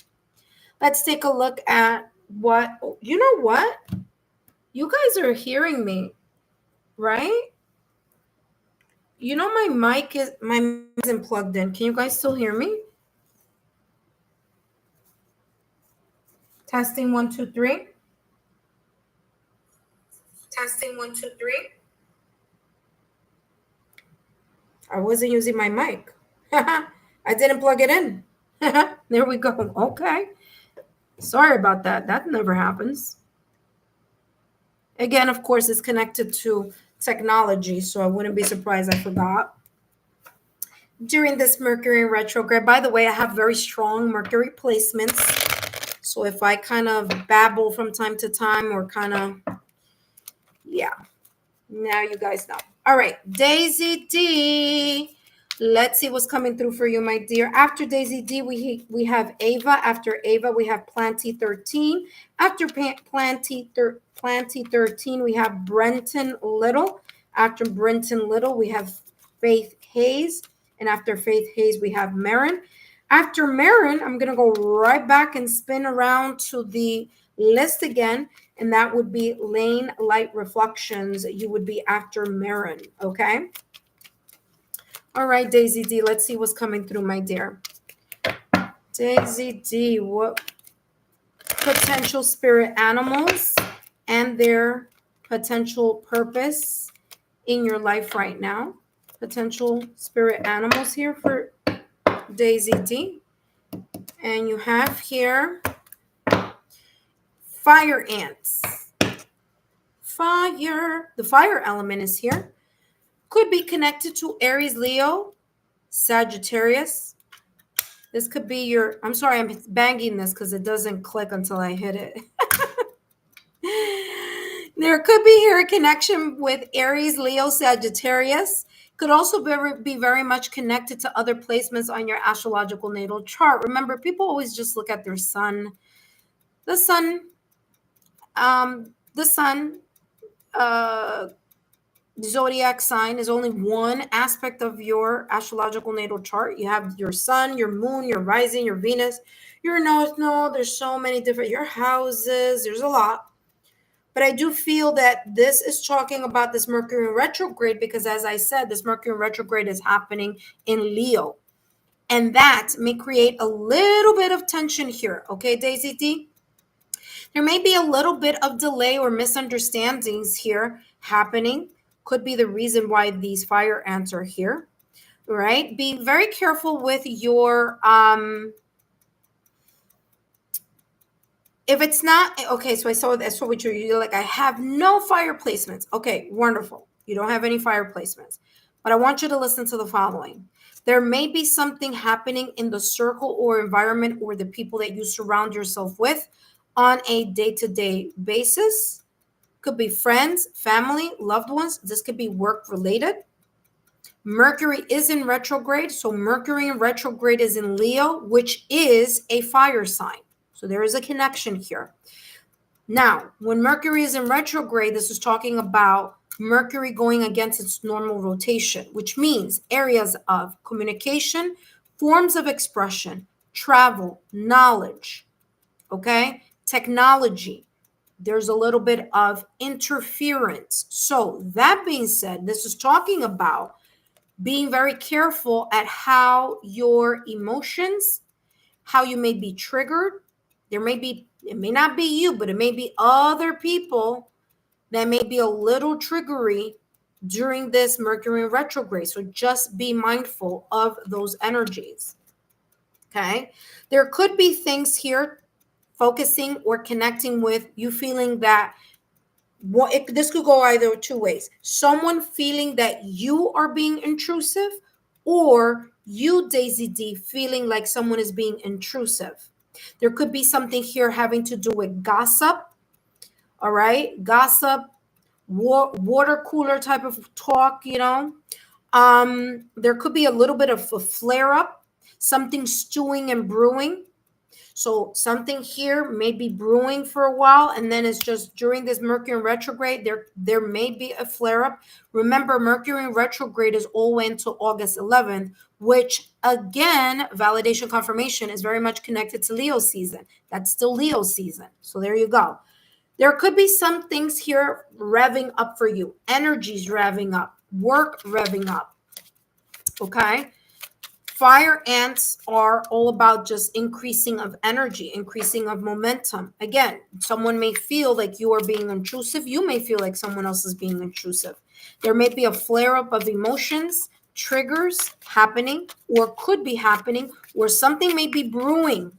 Let's take a look at what, you know what? You guys are hearing me, right? You know my mic isn't plugged in. Can you guys still hear me? Testing 1 2 3. Testing 1 2 3. I wasn't using my mic. I didn't plug it in. There we go. Okay. Sorry about that. That never happens. Again, of course, it's connected to technology, so I wouldn't be surprised I forgot. During this Mercury retrograde, by the way, I have very strong Mercury placements. So if I kind of babble from time to time or yeah, now you guys know. All right, Daisy D. Let's see what's coming through for you, my dear. After Daisy D, we have Ava. After Ava, we have Planty 13. After Planty 13, we have Brenton Little. After Brenton Little, we have Faith Hayes. And after Faith Hayes, we have Marin. After Marin, I'm going to go right back and spin around to the list again, and that would be Lane Light Reflections. You would be after Marin, okay? All right, Daisy D, let's see what's coming through, my dear. Daisy D, what potential spirit animals and their potential purpose in your life right now? Potential spirit animals here for Daisy D. And you have here fire ants. Fire. The fire element is here. Could be connected to Aries, Leo, Sagittarius. This could be your, I'm sorry, I'm banging this because it doesn't click until I hit it. There could be here a connection with Aries, Leo, Sagittarius. Could also be very much connected to other placements on your astrological natal chart. Remember, people always just look at their sun. The sun, the sun, uh, zodiac sign is only one aspect of your astrological natal chart. You have your sun, your moon, your rising, your Venus, your north node. There's so many different, your houses. There's a lot. But I do feel that this is talking about this Mercury in retrograde because, as I said, this Mercury in retrograde is happening in Leo. And that may create a little bit of tension here. Okay, Daisy D? There may be a little bit of delay or misunderstandings here happening. Could be the reason why these fire ants are here, right? Be very careful with your if it's not okay. So I saw what you're like, I have no fire placements. Okay, wonderful. You don't have any fire placements, but I want you to listen to the following. There may be something happening in the circle or environment or the people that you surround yourself with on a day-to-day basis. Could be friends, family, loved ones. This could be work related. Mercury is in retrograde. So Mercury in retrograde is in Leo, which is a fire sign. So there is a connection here. Now, when Mercury is in retrograde, this is talking about Mercury going against its normal rotation, which means areas of communication, forms of expression, travel, knowledge, okay, technology. There's a little bit of interference. So that being said, this is talking about being very careful at how your emotions, how you may be triggered. There may be, it may not be you, but it may be other people that may be a little triggery during this Mercury retrograde. So just be mindful of those energies. Okay. There could be things here focusing or connecting with you feeling that this could go either two ways. Someone feeling that you are being intrusive, or you, Daisy D, feeling like someone is being intrusive. There could be something here having to do with gossip. All right. Gossip, water cooler type of talk, you know. There could be a little bit of a flare up, something stewing and brewing. So something here may be brewing for a while, and then it's just during this Mercury retrograde, there may be a flare-up. Remember, Mercury retrograde is all the way until August 11th, which again, validation confirmation is very much connected to Leo season. That's still Leo season. So there you go. There could be some things here revving up for you. Energies revving up, work revving up. Okay. Fire ants are all about just increasing of energy, increasing of momentum. Again, someone may feel like you are being intrusive. You may feel like someone else is being intrusive. There may be a flare up of emotions, triggers happening, or could be happening, or something may be brewing.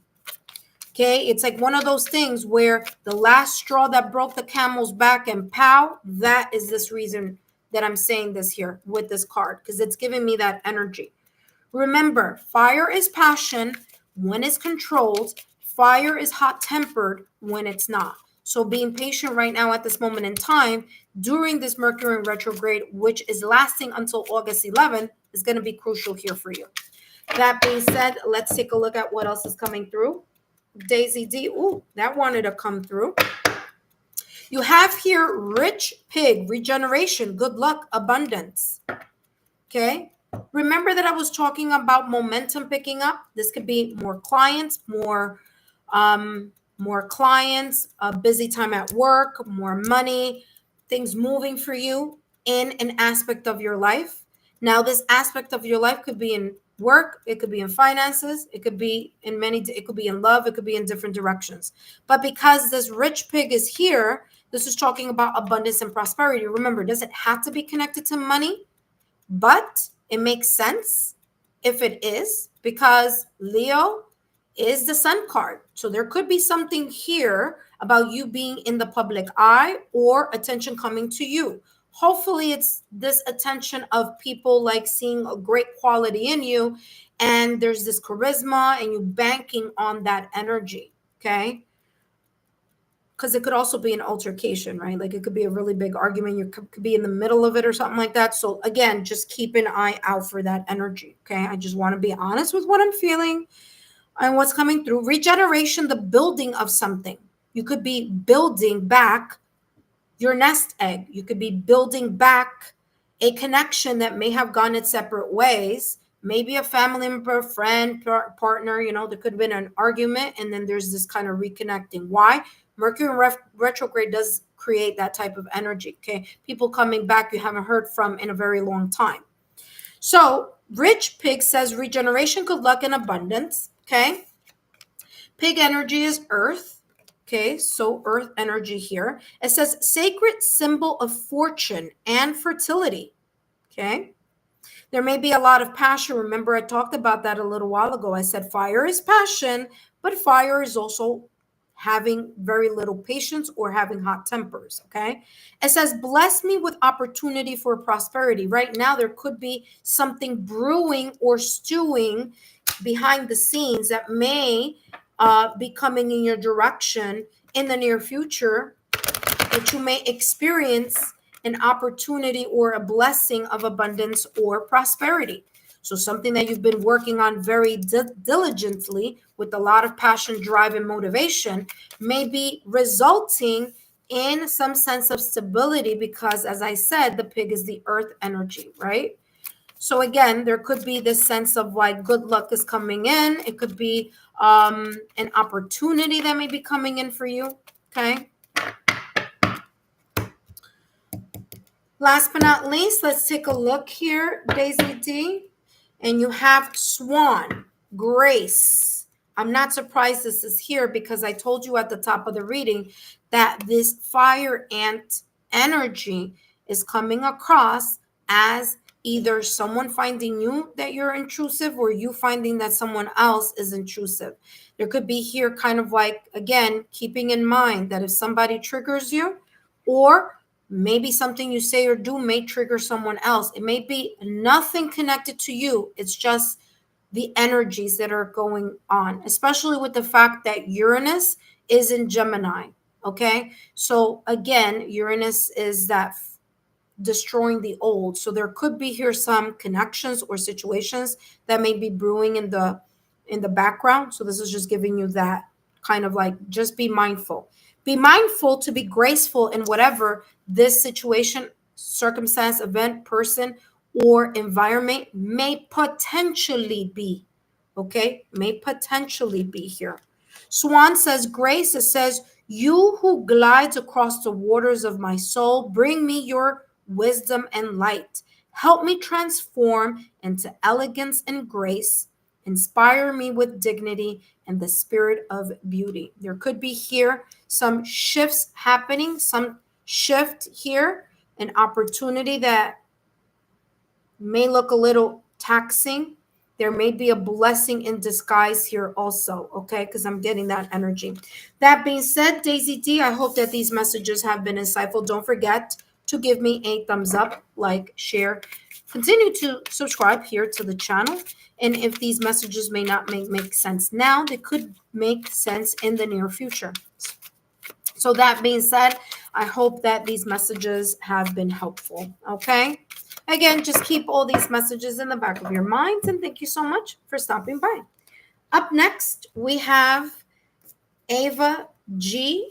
Okay, it's like one of those things where the last straw that broke the camel's back and pow, that is this reason that I'm saying this here with this card, because it's giving me that energy. Remember, fire is passion when it's controlled. Fire is hot-tempered when it's not. So being patient right now at this moment in time during this Mercury retrograde, which is lasting until August 11th, is going to be crucial here for you. That being said, let's take a look at what else is coming through. Daisy D, ooh, that wanted to come through. You have here rich pig, regeneration, good luck, abundance. Okay. Remember that I was talking about momentum picking up. This could be more clients, more clients, a busy time at work, more money, things moving for you in an aspect of your life. Now, this aspect of your life could be in work, it could be in finances, it could be in it could be in love, it could be in different directions. But because this rich pig is here, this is talking about abundance and prosperity. Remember, it doesn't have to be connected to money, but it makes sense if it is, because Leo is the sun card. So there could be something here about you being in the public eye or attention coming to you. Hopefully it's this attention of people like seeing a great quality in you, and there's this charisma and you banking on that energy. Okay. because it could also be an altercation, right? Like it could be a really big argument. You could be in the middle of it or something like that. So again, just keep an eye out for that energy. Okay. I just want to be honest with what I'm feeling and what's coming through. Regeneration, the building of something. You could be building back your nest egg. You could be building back a connection that may have gone its separate ways. Maybe a family member, friend, partner, there could have been an argument, and then there's this kind of reconnecting. Why? Mercury retrograde does create that type of energy. Okay. People coming back you haven't heard from in a very long time. So, Rich Pig says regeneration, good luck, and abundance. Okay. Pig energy is earth. Okay, so earth energy here. It says sacred symbol of fortune and fertility. Okay. There may be a lot of passion. Remember, I talked about that a little while ago. I said fire is passion, but fire is also having very little patience or having hot tempers. Okay. It says, bless me with opportunity for prosperity. Right now, there could be something brewing or stewing behind the scenes that may be coming in your direction in the near future, that you may experience an opportunity or a blessing of abundance or prosperity. So something that you've been working on very diligently with a lot of passion, drive, and motivation may be resulting in some sense of stability because, as I said, the pig is the earth energy, right? So again, there could be this sense of like good luck is coming in. It could be an opportunity that may be coming in for you. Okay. Last but not least, let's take a look here, Daisy D. And you have Swan, Grace. I'm not surprised this is here because I told you at the top of the reading that this fire ant energy is coming across as either someone finding you that you're intrusive or you finding that someone else is intrusive. There could be here kind of like, again, keeping in mind that if somebody triggers you or maybe something you say or do may trigger someone else. It may be nothing connected to you. It's just the energies that are going on, especially with the fact that Uranus is in Gemini. Okay. So again, Uranus is that destroying the old. So there could be here some connections or situations that may be brewing in the background. So this is just giving you that kind of like, just be mindful. Be mindful to be graceful in whatever this situation, circumstance, event, person, or environment may potentially be. Okay, may potentially be here. Swan says, Grace, it says, you who glides across the waters of my soul, bring me your wisdom and light. Help me transform into elegance and grace. Inspire me with dignity and the spirit of beauty. There could be here some shifts happening, some shift here, an opportunity that may look a little taxing. There may be a blessing in disguise here also, okay? Because I'm getting that energy. That being said, Daisy D, I hope that these messages have been insightful. Don't forget to give me a thumbs up, like, share. Continue to subscribe here to the channel. And if these messages may not make sense now, they could make sense in the near future. So that being said, I hope that these messages have been helpful, okay? Again, just keep all these messages in the back of your minds, and thank you so much for stopping by. Up next, we have Ava G.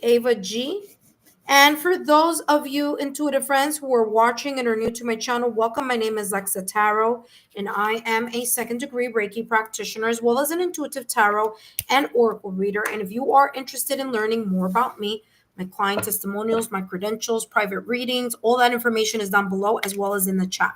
And for those of you intuitive friends who are watching and are new to my channel, welcome. My name is Lexa Tarot, and I am a second-degree Reiki practitioner, as well as an intuitive tarot and oracle reader. And if you are interested in learning more about me, my client testimonials, my credentials, private readings, all that information is down below, as well as in the chat.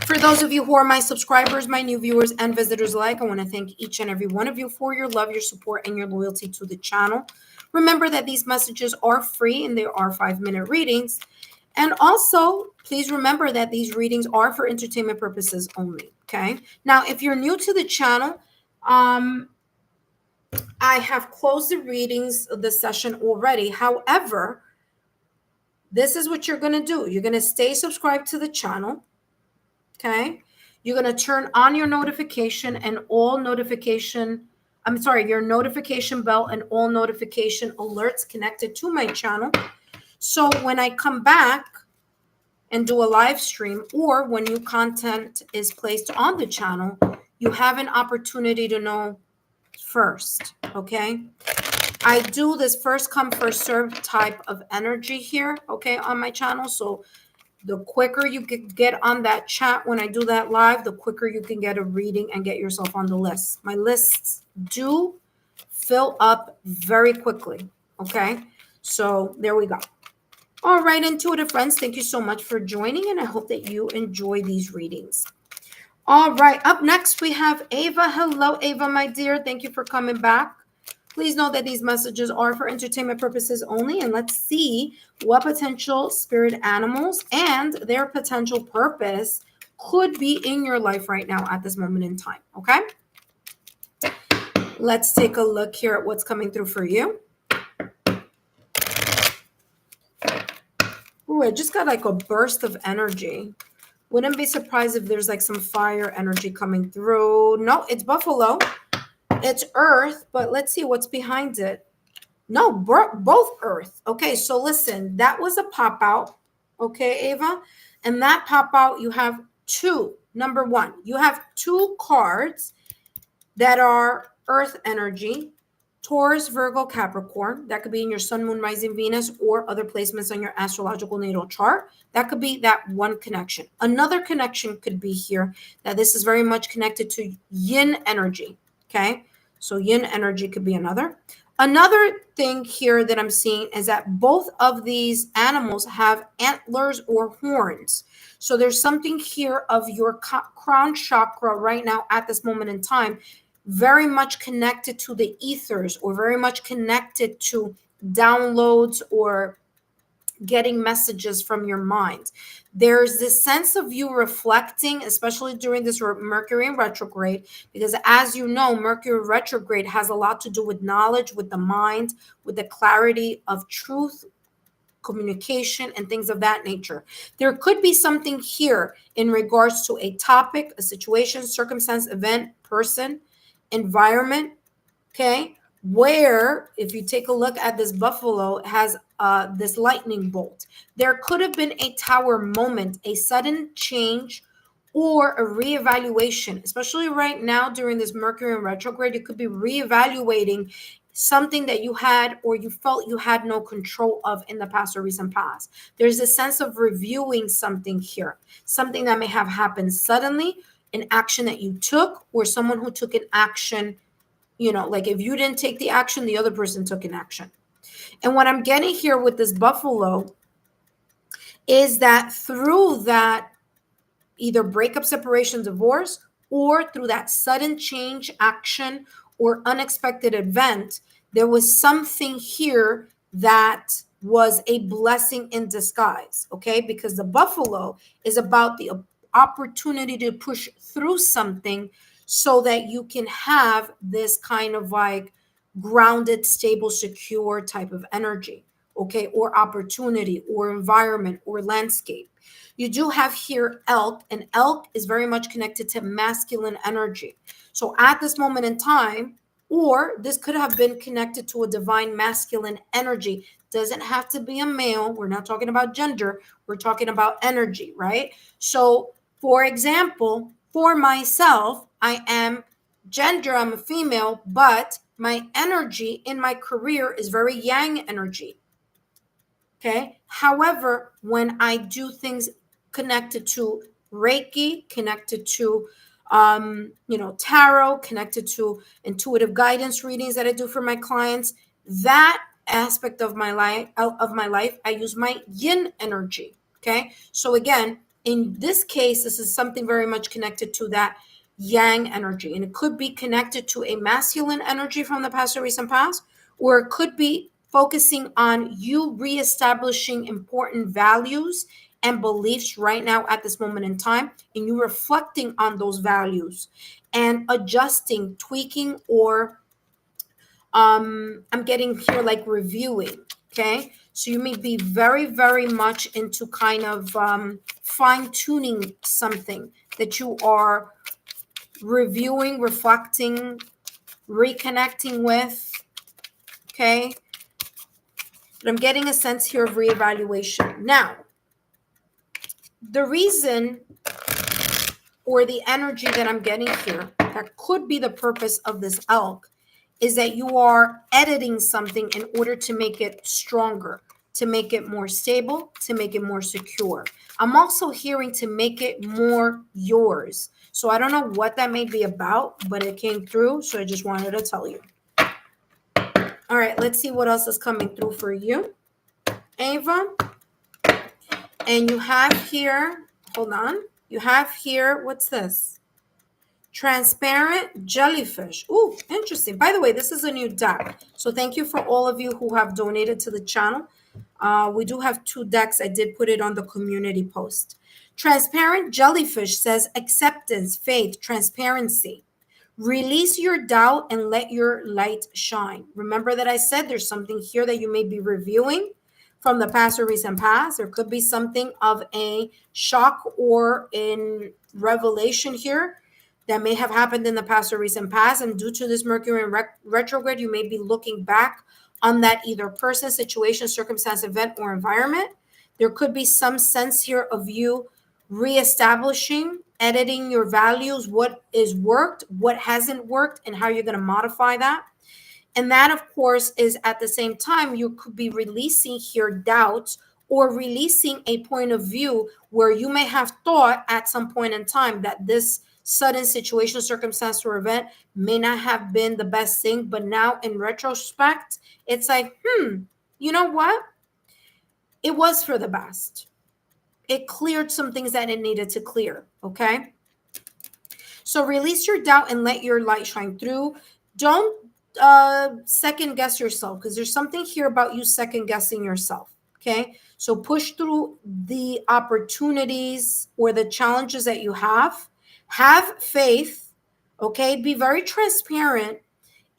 For those of you who are my subscribers, my new viewers, and visitors alike, I want to thank each and every one of you for your love, your support, and your loyalty to the channel. Remember that these messages are free and they are 5-minute readings. And also, please remember that these readings are for entertainment purposes only, okay? Now, if you're new to the channel, I have closed the readings of the session already. However, this is what you're going to do. You're going to stay subscribed to the channel, okay? You're going to turn on your notification and all notification I'm sorry, your notification bell and all notification alerts connected to my channel. So when I come back and do a live stream, or when new content is placed on the channel, you have an opportunity to know first, okay? I do this first come, first serve type of energy here, okay, on my channel. So the quicker you get on that chat when I do that live, the quicker you can get a reading and get yourself on the list. My lists do fill up very quickly, okay? So there we go. All right, intuitive friends, thank you so much for joining, and I hope that you enjoy these readings. All right, up next we have Ava. Hello, Ava, my dear. Thank you for coming back. Please note that these messages are for entertainment purposes only, and let's see what potential spirit animals and their potential purpose could be in your life right now at this moment in time, okay? Let's take a look here at what's coming through for you. Ooh, I just got like a burst of energy. Wouldn't be surprised if there's like some fire energy coming through. No, it's Buffalo. It's Earth, but let's see what's behind it. No, both Earth. Okay, so listen, that was a pop out. Okay, Ava? And that pop out, you have two. Number one, you have two cards that are Earth energy. Taurus, Virgo, Capricorn. That could be in your Sun, Moon, Rising, Venus, or other placements on your astrological natal chart. That could be that one connection. Another connection could be here that this is very much connected to yin energy. Okay, so yin energy could be another. Another thing here that I'm seeing is that both of these animals have antlers or horns. So there's something here of your crown chakra right now at this moment in time, very much connected to the ethers, or very much connected to downloads or getting messages from your mind. There's this sense of you reflecting, especially during this Mercury in retrograde, because as you know, Mercury retrograde has a lot to do with knowledge, with the mind, with the clarity of truth, communication, and things of that nature. There could be something here in regards to a topic, a situation, circumstance, event, person, environment, okay, where if you take a look at this buffalo, it has this lightning bolt. There could have been a tower moment, a sudden change, or a reevaluation, especially right now during this Mercury in retrograde. You could be reevaluating something that you had or you felt you had no control of in the past or recent past. There's a sense of reviewing something here, something that may have happened suddenly, an action that you took, or someone who took an action, you know, like if you didn't take the action, the other person took an action. And what I'm getting here with this buffalo is that through that either breakup, separation, divorce, or through that sudden change, action, or unexpected event, there was something here that was a blessing in disguise, okay? Because the buffalo is about the opportunity to push through something so that you can have this kind of like grounded, stable, secure type of energy, okay? Or opportunity, or environment, or landscape. You do have here elk, and elk is very much connected to masculine energy. So at this moment in time, or this could have been connected to a divine masculine energy. Doesn't have to be a male. We're not talking about gender. We're talking about energy, right? So, for example, for myself, I am gender, I'm a female, but my energy in my career is very yang energy. Okay. However, when I do things connected to Reiki, connected to tarot, connected to intuitive guidance readings that I do for my clients, that aspect of my life, I use my yin energy. Okay. So again, in this case, this is something very much connected to that yang energy, and it could be connected to a masculine energy from the past or recent past, or it could be focusing on you reestablishing important values and beliefs right now at this moment in time, and you reflecting on those values and adjusting, tweaking, or I'm getting here like reviewing. Okay, so you may be very, very much into kind of fine tuning something that you are reviewing, reflecting, reconnecting with, okay? But I'm getting a sense here of reevaluation. Now, the reason or the energy that I'm getting here that could be the purpose of this elk is that you are editing something in order to make it stronger, to make it more stable, to make it more secure. I'm also hearing to make it more yours. So I don't know what that may be about, but it came through. So I just wanted to tell you. All right, let's see what else is coming through for you, Ava. And you have here, hold on. You have here, what's this? Transparent jellyfish. Ooh, interesting. By the way, this is a new deck. So thank you for all of you who have donated to the channel. We do have 2 decks. I did put it on the community post. Transparent jellyfish says acceptance, faith, transparency. Release your doubt and let your light shine. Remember that I said there's something here that you may be reviewing from the past or recent past. There could be something of a shock or in revelation here that may have happened in the past or recent past. And due to this Mercury in retrograde, you may be looking back on that either person, situation, circumstance, event, or environment. There could be some sense here of you reestablishing, editing your values, what is worked, what hasn't worked, and how you're going to modify that. And that, of course, is at the same time, you could be releasing here doubts or releasing a point of view where you may have thought at some point in time that this sudden situation, circumstance, or event may not have been the best thing. But now in retrospect, it's like, you know what? It was for the best. It cleared some things that it needed to clear, okay? So release your doubt and let your light shine through. Don't second guess yourself, because there's something here about you second guessing yourself, okay? So push through the opportunities or the challenges that you have. Have faith, okay? Be very transparent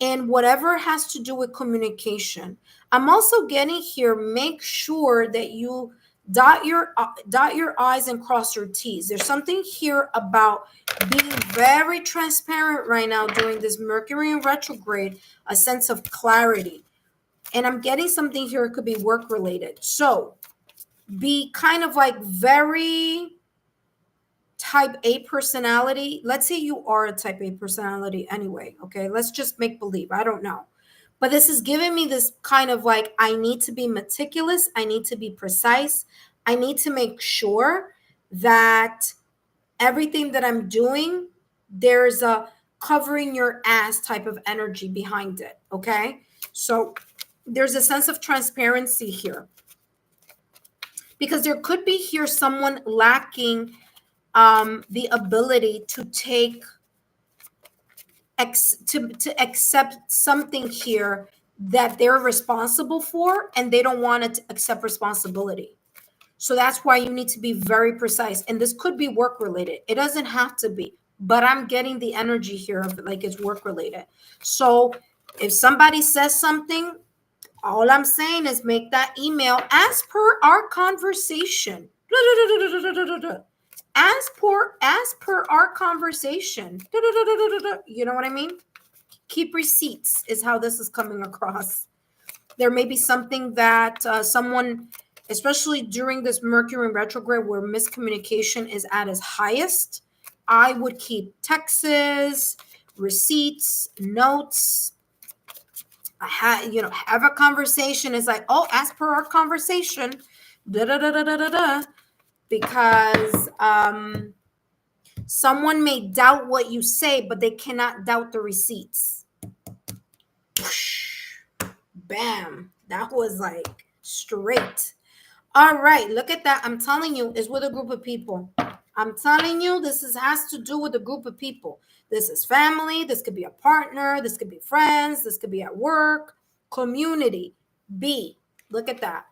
in whatever has to do with communication. I'm also getting here, make sure that you dot your I's and cross your T's. There's something here about being very transparent right now during this Mercury in retrograde, a sense of clarity. And I'm getting something here, it could be work related. So be kind of like very type A personality. Let's say you are a type A personality anyway. Okay, let's just make believe. I don't know. But this is giving me this kind of like, I need to be meticulous. I need to be precise. I need to make sure that everything that I'm doing, there's a covering your ass type of energy behind it. Okay. So there's a sense of transparency here, because there could be here someone lacking the ability to take to accept something here that they're responsible for, and they don't want to accept responsibility. So that's why you need to be very precise. And this could be work related. It doesn't have to be, but I'm getting the energy here of like it's work related. So if somebody says something, all I'm saying is make that email as per our conversation. As per our conversation. You know what I mean? Keep receipts is how this is coming across. There may be something that someone, especially during this Mercury in retrograde where miscommunication is at its highest, I would keep texts, receipts, notes. Have a conversation. It's like, oh, as per our conversation, because someone may doubt what you say, but they cannot doubt the receipts. Bam. That was like straight. All right. Look at that. I'm telling you, it's with a group of people. I'm telling you, has to do with a group of people. This is family. This could be a partner. This could be friends. This could be at work, community. B. Look at that.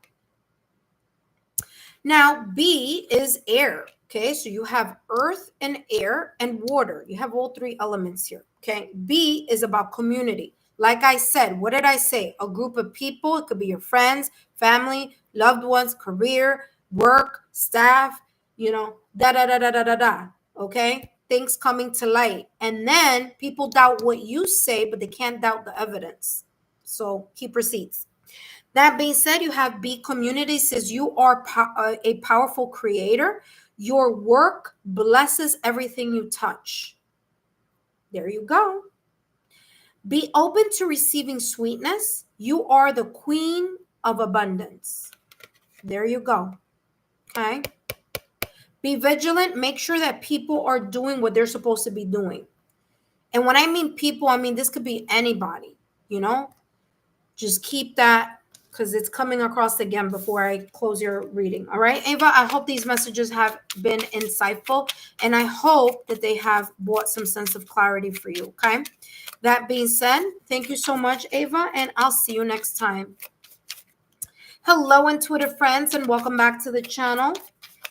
Now, B is air. Okay, so you have earth and air and water. You have all 3 elements here. Okay, B is about community. Like I said, what did I say? A group of people. It could be your friends, family, loved ones, career, work, staff, da da da da da da da. Okay, things coming to light. And then people doubt what you say, but they can't doubt the evidence. So keep receipts. That being said, you have B community says you are a powerful creator. Your work blesses everything you touch. There you go. Be open to receiving sweetness. You are the queen of abundance. There you go. Okay. Be vigilant. Make sure that people are doing what they're supposed to be doing. And when I mean people, I mean this could be anybody, you know? Just keep that because it's coming across again before I close your reading. All right, Ava, I hope these messages have been insightful and I hope that they have brought some sense of clarity for you. Okay. That being said, thank you so much, Ava, and I'll see you next time. Hello, intuitive friends, and welcome back to the channel.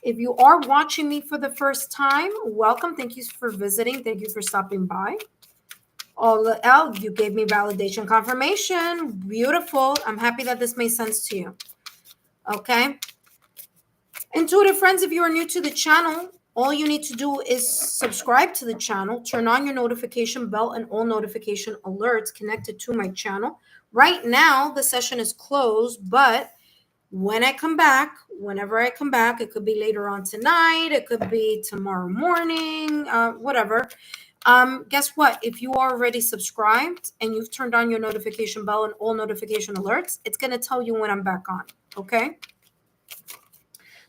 If you are watching me for the first time, welcome. Thank you for visiting. Thank you for stopping by. Oh, L, you gave me validation confirmation. Beautiful. I'm happy that this made sense to you. Okay. Intuitive friends, if you are new to the channel, all you need to do is subscribe to the channel, turn on your notification bell and all notification alerts connected to my channel. Right now, the session is closed, but when I come back, whenever I come back, it could be later on tonight, it could be tomorrow morning, whatever. Guess what? If you are already subscribed and you've turned on your notification bell and all notification alerts, it's going to tell you when I'm back on. Okay.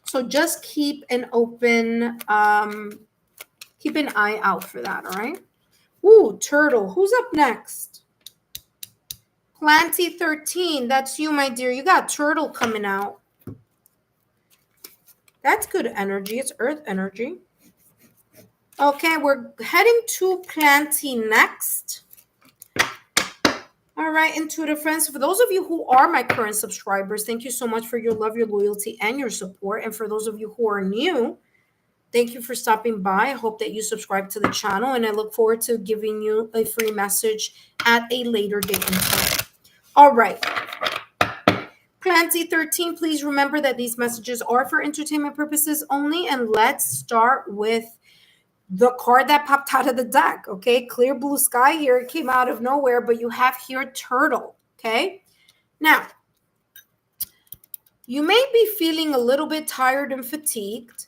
So just keep an open, keep an eye out for that. All right. Ooh, turtle. Who's up next? Planty 13. That's you, my dear. You got turtle coming out. That's good energy. It's earth energy. Okay, we're heading to Planty next. All right, intuitive friends. For those of you who are my current subscribers, thank you so much for your love, your loyalty, and your support. And for those of you who are new, thank you for stopping by. I hope that you subscribe to the channel, and I look forward to giving you a free message at a later date and time. All right. Planty 13, please remember that these messages are for entertainment purposes only. And let's start with the card that popped out of the deck. Okay, clear blue sky here. It came out of nowhere, but you have here turtle. Okay, now you may be feeling a little bit tired and fatigued.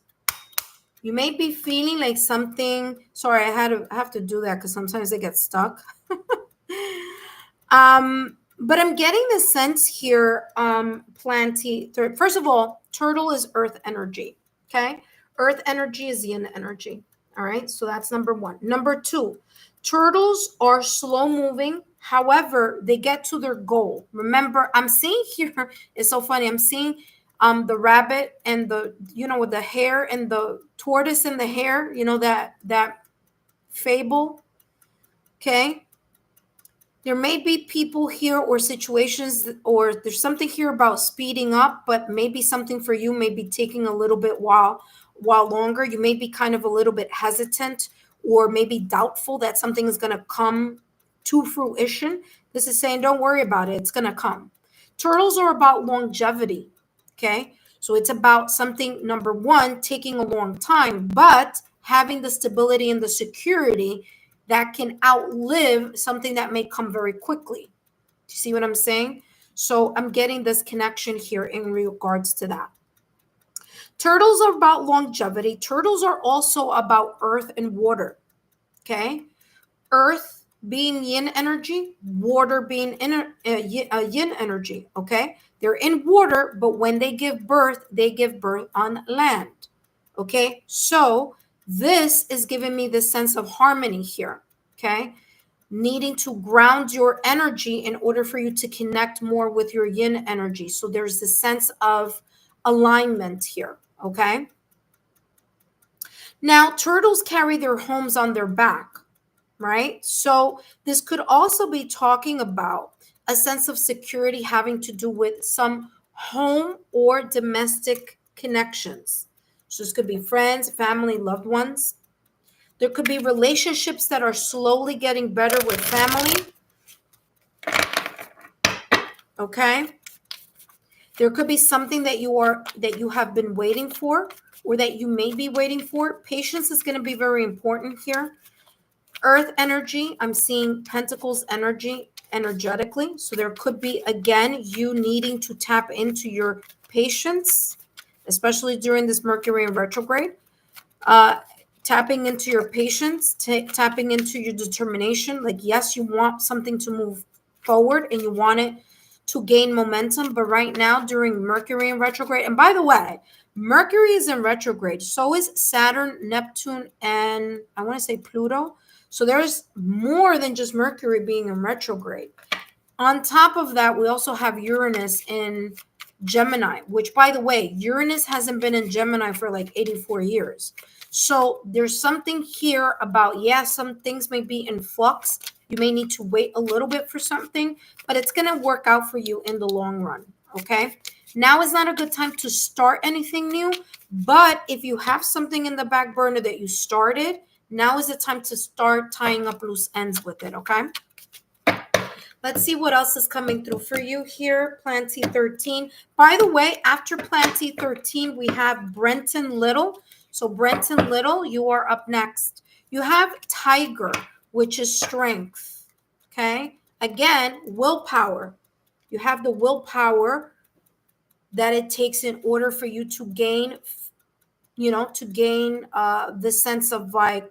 You may be feeling like something. Sorry, I have to do that because sometimes they get stuck. But I'm getting the sense here, Planty. First of all, turtle is earth energy. Okay, earth energy is yin energy. All right, so that's number one. Number two, turtles are slow moving. However, they get to their goal. Remember, I'm seeing here, it's so funny. I'm seeing the rabbit and the, with the hare and the tortoise and the hare, that fable. Okay. There may be people here or situations, or there's something here about speeding up, but maybe something for you may be taking a little bit while longer. You may be kind of a little bit hesitant or maybe doubtful that something is going to come to fruition. This is saying, don't worry about it. It's going to come. Turtles are about longevity. Okay. So it's about something, number one, taking a long time, but having the stability and the security that can outlive something that may come very quickly. Do you see what I'm saying? So I'm getting this connection here in regards to that. Turtles are about longevity. Turtles are also about earth and water. Okay. Earth being yin energy, water being yin energy. Okay. They're in water, but when they give birth on land. Okay. So this is giving me this sense of harmony here. Okay. Needing to ground your energy in order for you to connect more with your yin energy. So there's this sense of alignment here. Okay. Now, turtles carry their homes on their back, right? So this could also be talking about a sense of security having to do with some home or domestic connections. So this could be friends, family, loved ones. There could be relationships that are slowly getting better with family. Okay. There could be something that you have been waiting for. or that you may be waiting for. Patience is going to be very important here. Earth energy, I'm seeing Pentacles energy energetically. So there could be, again, you needing to tap into your patience, especially during this Mercury in retrograde. Uh, Tapping into your patience, tapping into your determination. Like, yes, you want something to move forward and you want it to gain momentum. But right now, during Mercury in retrograde, and by the way, Mercury is in retrograde, so is Saturn, Neptune, and I want to say Pluto. So there's more than just Mercury being in retrograde. On top of that, we also have Uranus in Gemini, which, by the way, Uranus hasn't been in Gemini for like 84 years. So there's something here about, yeah, some things may be in flux. You may need to wait a little bit for something, but it's going to work out for you in the long run. Okay. Now is not a good time to start anything new, but if you have something in the back burner that you started, now is the time to start tying up loose ends with it. Okay. Let's see what else is coming through for you here, Plan T13. By the way, after Plan T13, we have Brenton Little. So Brenton Little, you are up next. You have Tiger, which is strength. Okay. Again, willpower. You have the willpower that it takes in order for you to gain, the sense of like,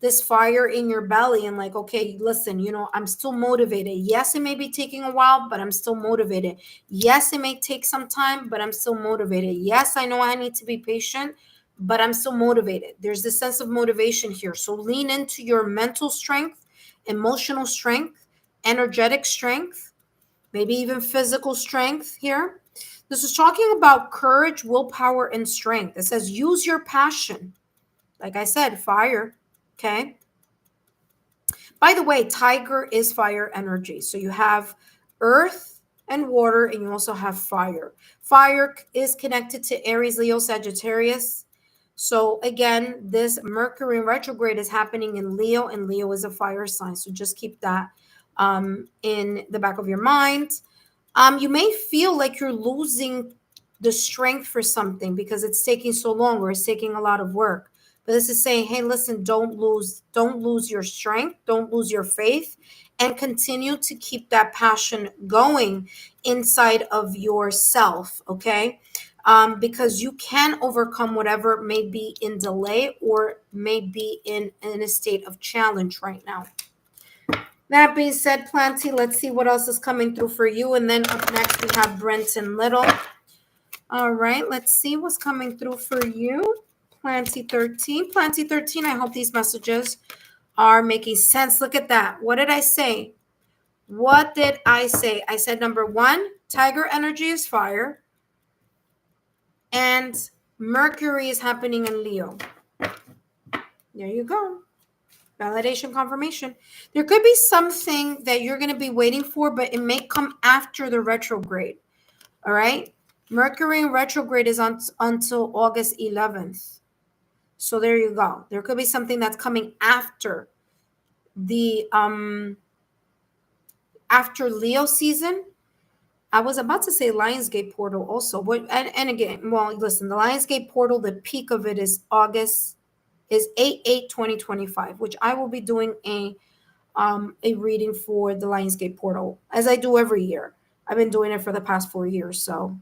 this fire in your belly and like, okay, listen, I'm still motivated. Yes, it may be taking a while, but I'm still motivated. Yes, it may take some time, but I'm still motivated. Yes, I know I need to be patient, but I'm still motivated. There's this sense of motivation here. So lean into your mental strength, emotional strength, energetic strength, maybe even physical strength here. This is talking about courage, willpower, and strength. It says use your passion. Like I said, fire. Okay. By the way, Tiger is fire energy. So you have earth and water, and you also have fire. Fire is connected to Aries, Leo, Sagittarius. So again, this Mercury in retrograde is happening in Leo, and Leo is a fire sign. So just keep that in the back of your mind. You may feel like you're losing the strength for something because it's taking so long or it's taking a lot of work. But this is saying, hey, listen, don't lose your strength, don't lose your faith, and continue to keep that passion going inside of yourself, okay? Because you can overcome whatever may be in delay or may be in a state of challenge right now. That being said, Planty, let's see what else is coming through for you. And then up next, we have Brenton Little. All right, let's see what's coming through for you. Planty 13. Planty 13, I hope these messages are making sense. Look at that. What did I say? What did I say? I said number one, Tiger energy is fire. And Mercury is happening in Leo. There you go. Validation, confirmation. There could be something that you're going to be waiting for, but it may come after the retrograde. All right. Mercury in retrograde is until August 11th. So there you go. There could be something that's coming after the after Leo season. I was about to say Lionsgate portal also. And again, well, listen, the Lionsgate portal, the peak of it is August, is 8/8/2025, which I will be doing a reading for the Lionsgate portal, as I do every year. I've been doing it for the past 4 years. So,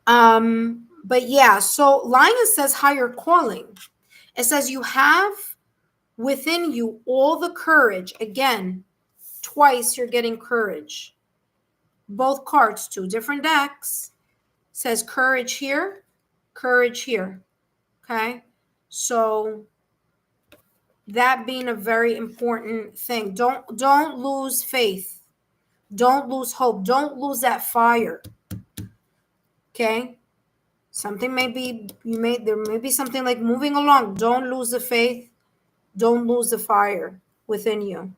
but yeah, so Lion says higher calling. It says you have within you all the courage. Again, twice you're getting courage. Both cards, two different decks. Says courage here, courage here. Okay. So that being a very important thing. Don't lose faith. Don't lose hope. Don't lose that fire. Okay. Something may be, there may be something like moving along. Don't lose the faith. Don't lose the fire within you.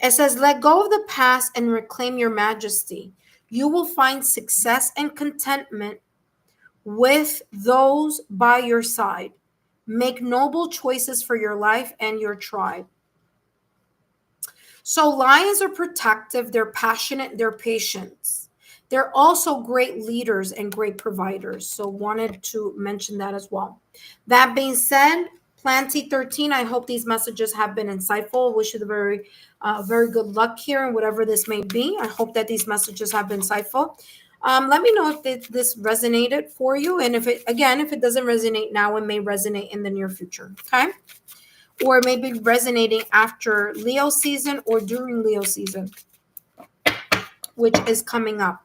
It says, let go of the past and reclaim your majesty. You will find success and contentment with those by your side. Make noble choices for your life and your tribe. So lions are protective, they're passionate, they're patient. They're also great leaders and great providers. So wanted to mention that as well. That being said, Planty 13, I hope these messages have been insightful. Wish you the very good luck here and whatever this may be. I hope that these messages have been insightful. Let me know if this resonated for you. And if it doesn't resonate now, it may resonate in the near future. Okay. Or maybe resonating after Leo season or during Leo season, which is coming up.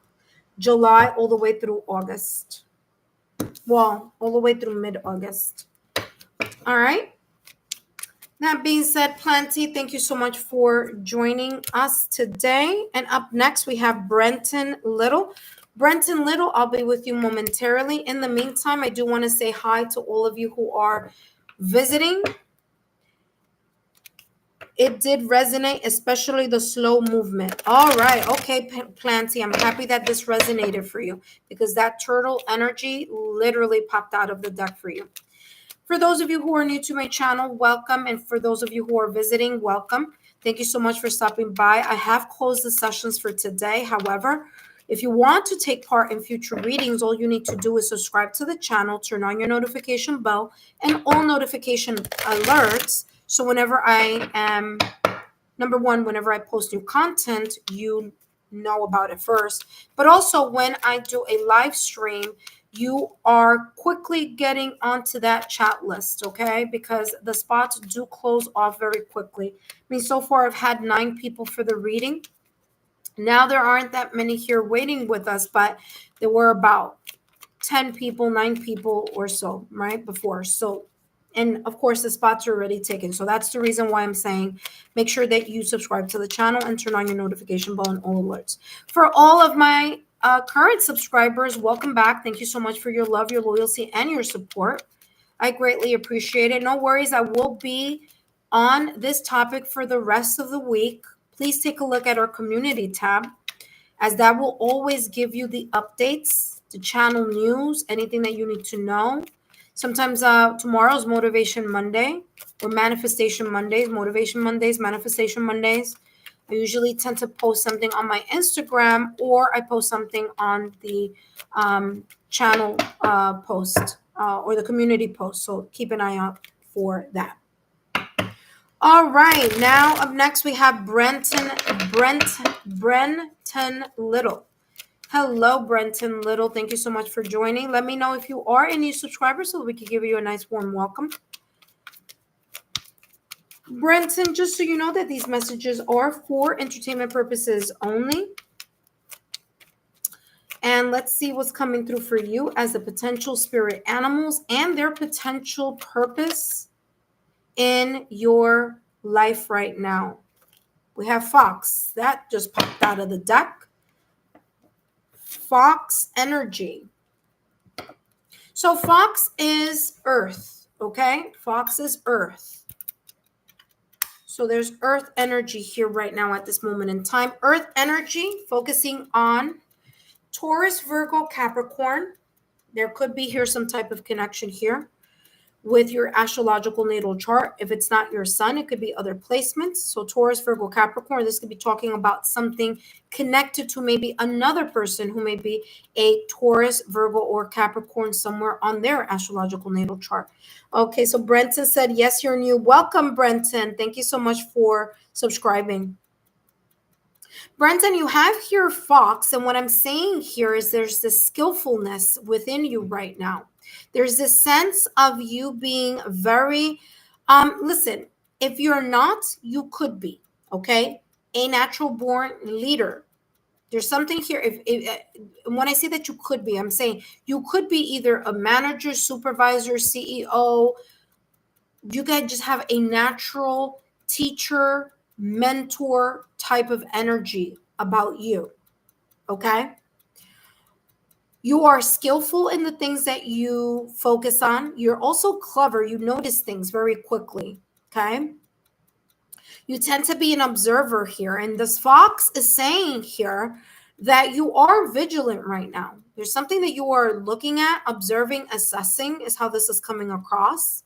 July all the way through August. Well, all the way through mid-August. All right. That being said, Planty, thank you so much for joining us today. And up next, we have Brenton Little. Brenton Little, I'll be with you momentarily. In the meantime, I do want to say hi to all of you who are visiting. It did resonate, especially the slow movement. All right. Okay, Planty, I'm happy that this resonated for you because that turtle energy literally popped out of the deck for you. For those of you who are new to my channel, welcome. And for those of you who are visiting, welcome. Thank you so much for stopping by. I have closed the sessions for today. However, if you want to take part in future readings, all you need to do is subscribe to the channel, turn on your notification bell, and all notification alerts. So whenever I am, number one, whenever I post new content, you know about it first. But also when I do a live stream, you are quickly getting onto that chat list, okay? Because the spots do close off very quickly. I mean, so far I've had 9 people for the reading. Now there aren't that many here waiting with us, but there were about 10 people, 9 people or so, right, before. So, and of course, the spots are already taken. So that's the reason why I'm saying make sure that you subscribe to the channel and turn on your notification bell and all alerts. For all of my current subscribers, welcome back. Thank you so much for your love, your loyalty, and your support. I greatly appreciate it. No worries. I will be on this topic for the rest of the week. Please take a look at our community tab, as that will always give you the updates, the channel news, anything that you need to know. Sometimes tomorrow's Motivation Monday or Manifestation Mondays, Motivation Mondays, Manifestation Mondays. I usually tend to post something on my Instagram or I post something on the channel post or the community post. So keep an eye out for that. All right, now up next we have Brenton Little. Hello, Brenton Little. Thank you so much for joining. Let me know if you are a new subscriber so we can give you a nice warm welcome. Brenton, just so you know that these messages are for entertainment purposes only. And let's see what's coming through for you as the potential spirit animals and their potential purpose in your life right now. We have Fox. That just popped out of the deck. Fox energy. So Fox is Earth, okay? Fox is Earth. So there's Earth energy here right now at this moment in time. Earth energy focusing on Taurus, Virgo, Capricorn. There could be here some type of connection here with your astrological natal chart. If it's not your sun, it could be other placements. So Taurus, Virgo, Capricorn, this could be talking about something connected to maybe another person who may be a Taurus, Virgo, or Capricorn somewhere on their astrological natal chart. Okay, so Brenton said, yes, you're new. Welcome, Brenton. Thank you so much for subscribing. Brenton, you have here Fox, and what I'm saying here is there's this skillfulness within you right now. There's this sense of you being very, listen, if you're not, you could be, okay? A natural born leader. There's something here. If when I say that you could be, I'm saying you could be either a manager, supervisor, CEO. You guys just have a natural teacher, mentor type of energy about you, okay? You are skillful in the things that you focus on. You're also clever. You notice things very quickly, okay? You tend to be an observer here. And this Fox is saying here that you are vigilant right now. There's something that you are looking at, observing, assessing is how this is coming across.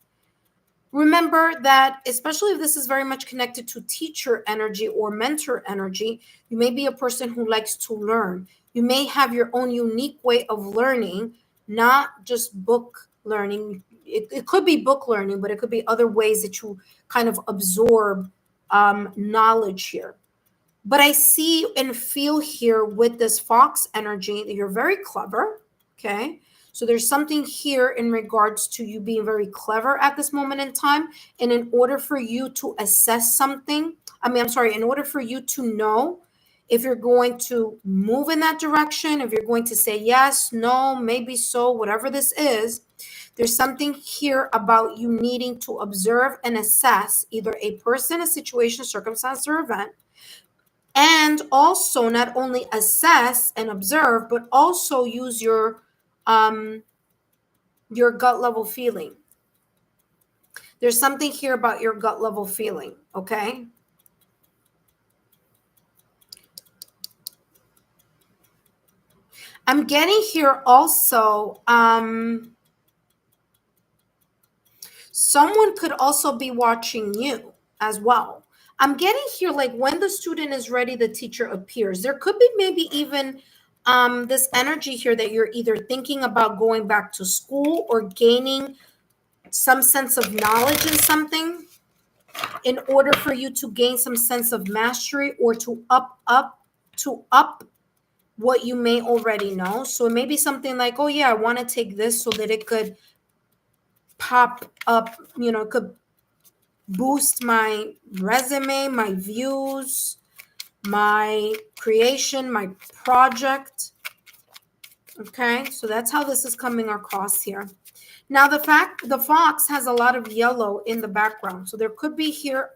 Remember that, especially if this is very much connected to teacher energy or mentor energy, you may be a person who likes to learn. You may have your own unique way of learning, not just book learning. It could be book learning, but it could be other ways that you kind of absorb knowledge here. But I see and feel here with this fox energy that you're very clever. Okay. So there's something here in regards to you being very clever at this moment in time. And in order for you to assess something, I'm sorry, in order for you to know if you're going to move in that direction, if you're going to say yes, no, maybe so, whatever this is, there's something here about you needing to observe and assess either a person, a situation, circumstance, or event, and also not only assess and observe but also use your gut level feeling. There's something here about your gut level feeling. Okay, I'm getting here also someone could also be watching you as well. I'm getting here like when the student is ready, the teacher appears. There could be maybe even this energy here that you're either thinking about going back to school or gaining some sense of knowledge in something in order for you to gain some sense of mastery or to up what you may already know. So it may be something like, oh yeah, I want to take this so that it could pop up, it could boost my resume, my views, my creation, my project. Okay, so that's how this is coming across here. Now the fox has a lot of yellow in the background, so there could be here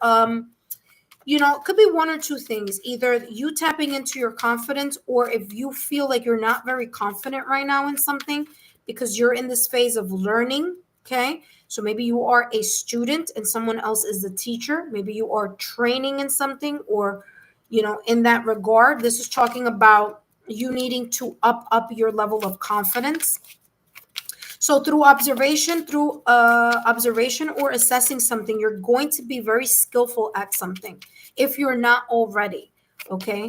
it could be one or two things, either you tapping into your confidence, or if you feel like you're not very confident right now in something because you're in this phase of learning. Okay, so maybe you are a student and someone else is the teacher. Maybe you are training in something, or in that regard, this is talking about you needing to up your level of confidence. So through observation or assessing something, you're going to be very skillful at something if you're not already. Okay,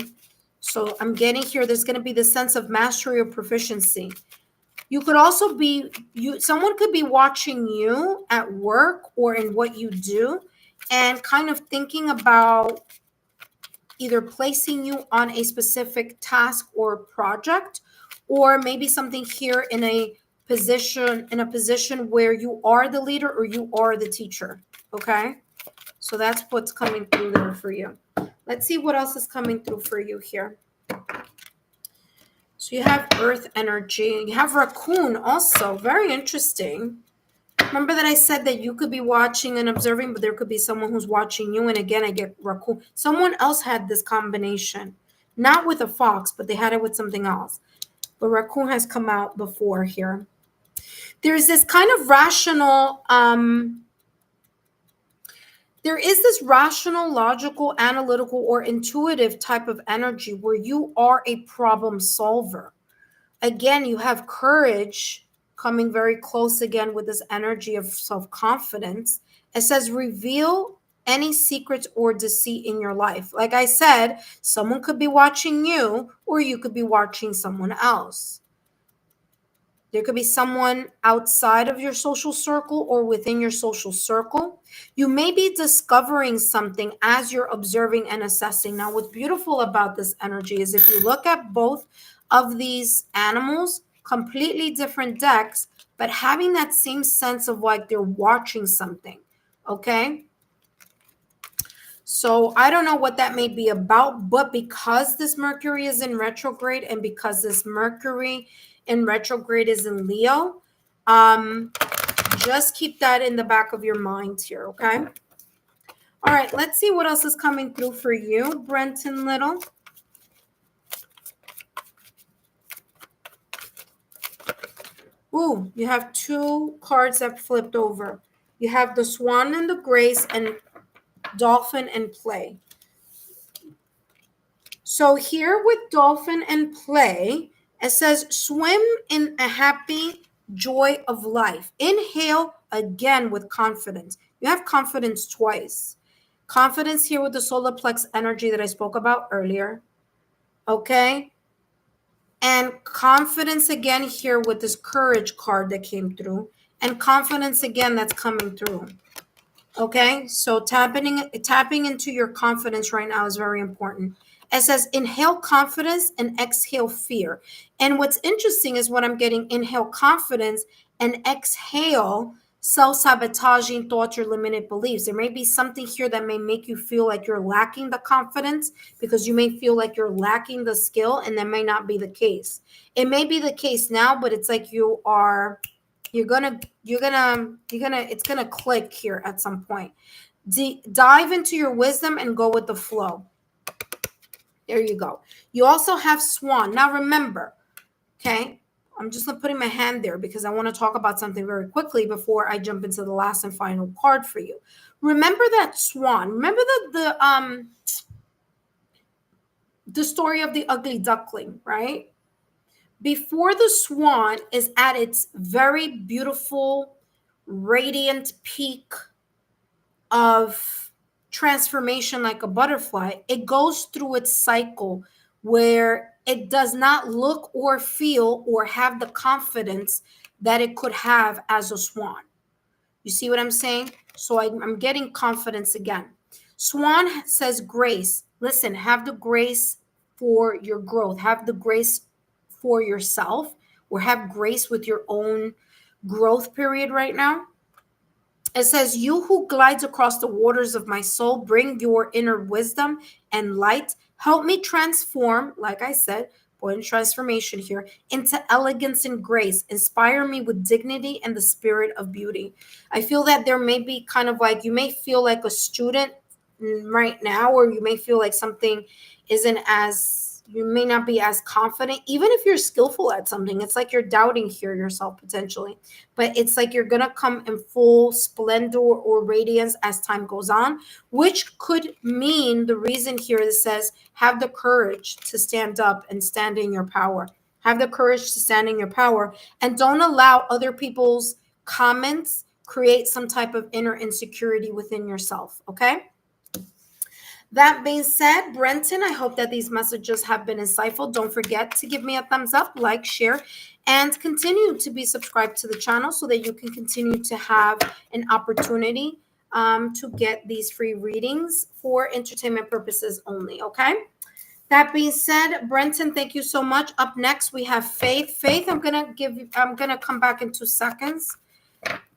so I'm getting here, there's going to be the sense of mastery or proficiency. You could also be someone could be watching you at work or in what you do and kind of thinking about either placing you on a specific task or project, or maybe something here in a position where you are the leader or you are the teacher. Okay, so that's what's coming through there for you. Let's see what else is coming through for you here. So you have earth energy, you have raccoon also, very interesting. Remember that I said that you could be watching and observing, but there could be someone who's watching you. And again, I get raccoon. Someone else had this combination, not with a fox, but they had it with something else. But raccoon has come out before here. There's this kind of rational, there is this rational, logical, analytical, or intuitive type of energy where you are a problem solver. Again, you have courage coming very close again with this energy of self-confidence. It says reveal any secrets or deceit in your life. Like I said, someone could be watching you or you could be watching someone else. There could be someone outside of your social circle or within your social circle. You may be discovering something as you're observing and assessing. Now, what's beautiful about this energy is if you look at both of these animals, completely different decks, but having that same sense of like they're watching something. Okay. So I don't know what that may be about, but because this Mercury is in retrograde and because this Mercury in retrograde is in Leo, just keep that in the back of your mind here, okay? All right, let's see what else is coming through for you, Brenton Little. Ooh, you have two cards that flipped over. You have the Swan and the Grace and Dolphin and Play. So here with Dolphin and Play, it says swim in a happy joy of life. Inhale again with confidence. You have confidence twice. Confidence here with the solar plex energy that I spoke about earlier. Okay. And confidence again here with this courage card that came through. And confidence again that's coming through. Okay, so tapping into your confidence right now is very important. It says inhale confidence and exhale fear. And what's interesting is what I'm getting: inhale confidence and exhale self-sabotaging thoughts or limited beliefs. There may be something here that may make you feel like you're lacking the confidence because you may feel like you're lacking the skill, and that may not be the case. It may be the case now, but it's like you're gonna it's gonna click here at some point. Dive into your wisdom and go with the flow. There you go. You also have swan. Now remember, okay, I'm just putting my hand there because I want to talk about something very quickly before I jump into the last and final card for you. Remember that swan. Remember the story of the ugly duckling, right? Before the swan is at its very beautiful, radiant peak of transformation like a butterfly, it goes through its cycle where it does not look or feel or have the confidence that it could have as a swan. You see what I'm saying? So I'm getting confidence again. Swan says grace. Listen, have the grace for your growth, have the grace for yourself, or have grace with your own growth period right now. It says, you who glides across the waters of my soul, bring your inner wisdom and light. Help me transform, like I said, point transformation here, into elegance and grace. Inspire me with dignity and the spirit of beauty. I feel that there may be kind of like, you may feel like a student right now, or you may feel like something isn't as, you may not be as confident, even if you're skillful at something. It's like you're doubting here yourself potentially, but it's like you're gonna come in full splendor or radiance as time goes on, which could mean the reason here that says have the courage to stand up and stand in your power. Have the courage to stand in your power, and don't allow other people's comments create some type of inner insecurity within yourself. Okay. That being said, Brenton, I hope that these messages have been insightful. Don't forget to give me a thumbs up, like, share, and continue to be subscribed to the channel so that you can continue to have an opportunity to get these free readings for entertainment purposes only. Okay. That being said, Brenton, thank you so much. Up next, we have Faith. Faith, I'm gonna come back in 2 seconds.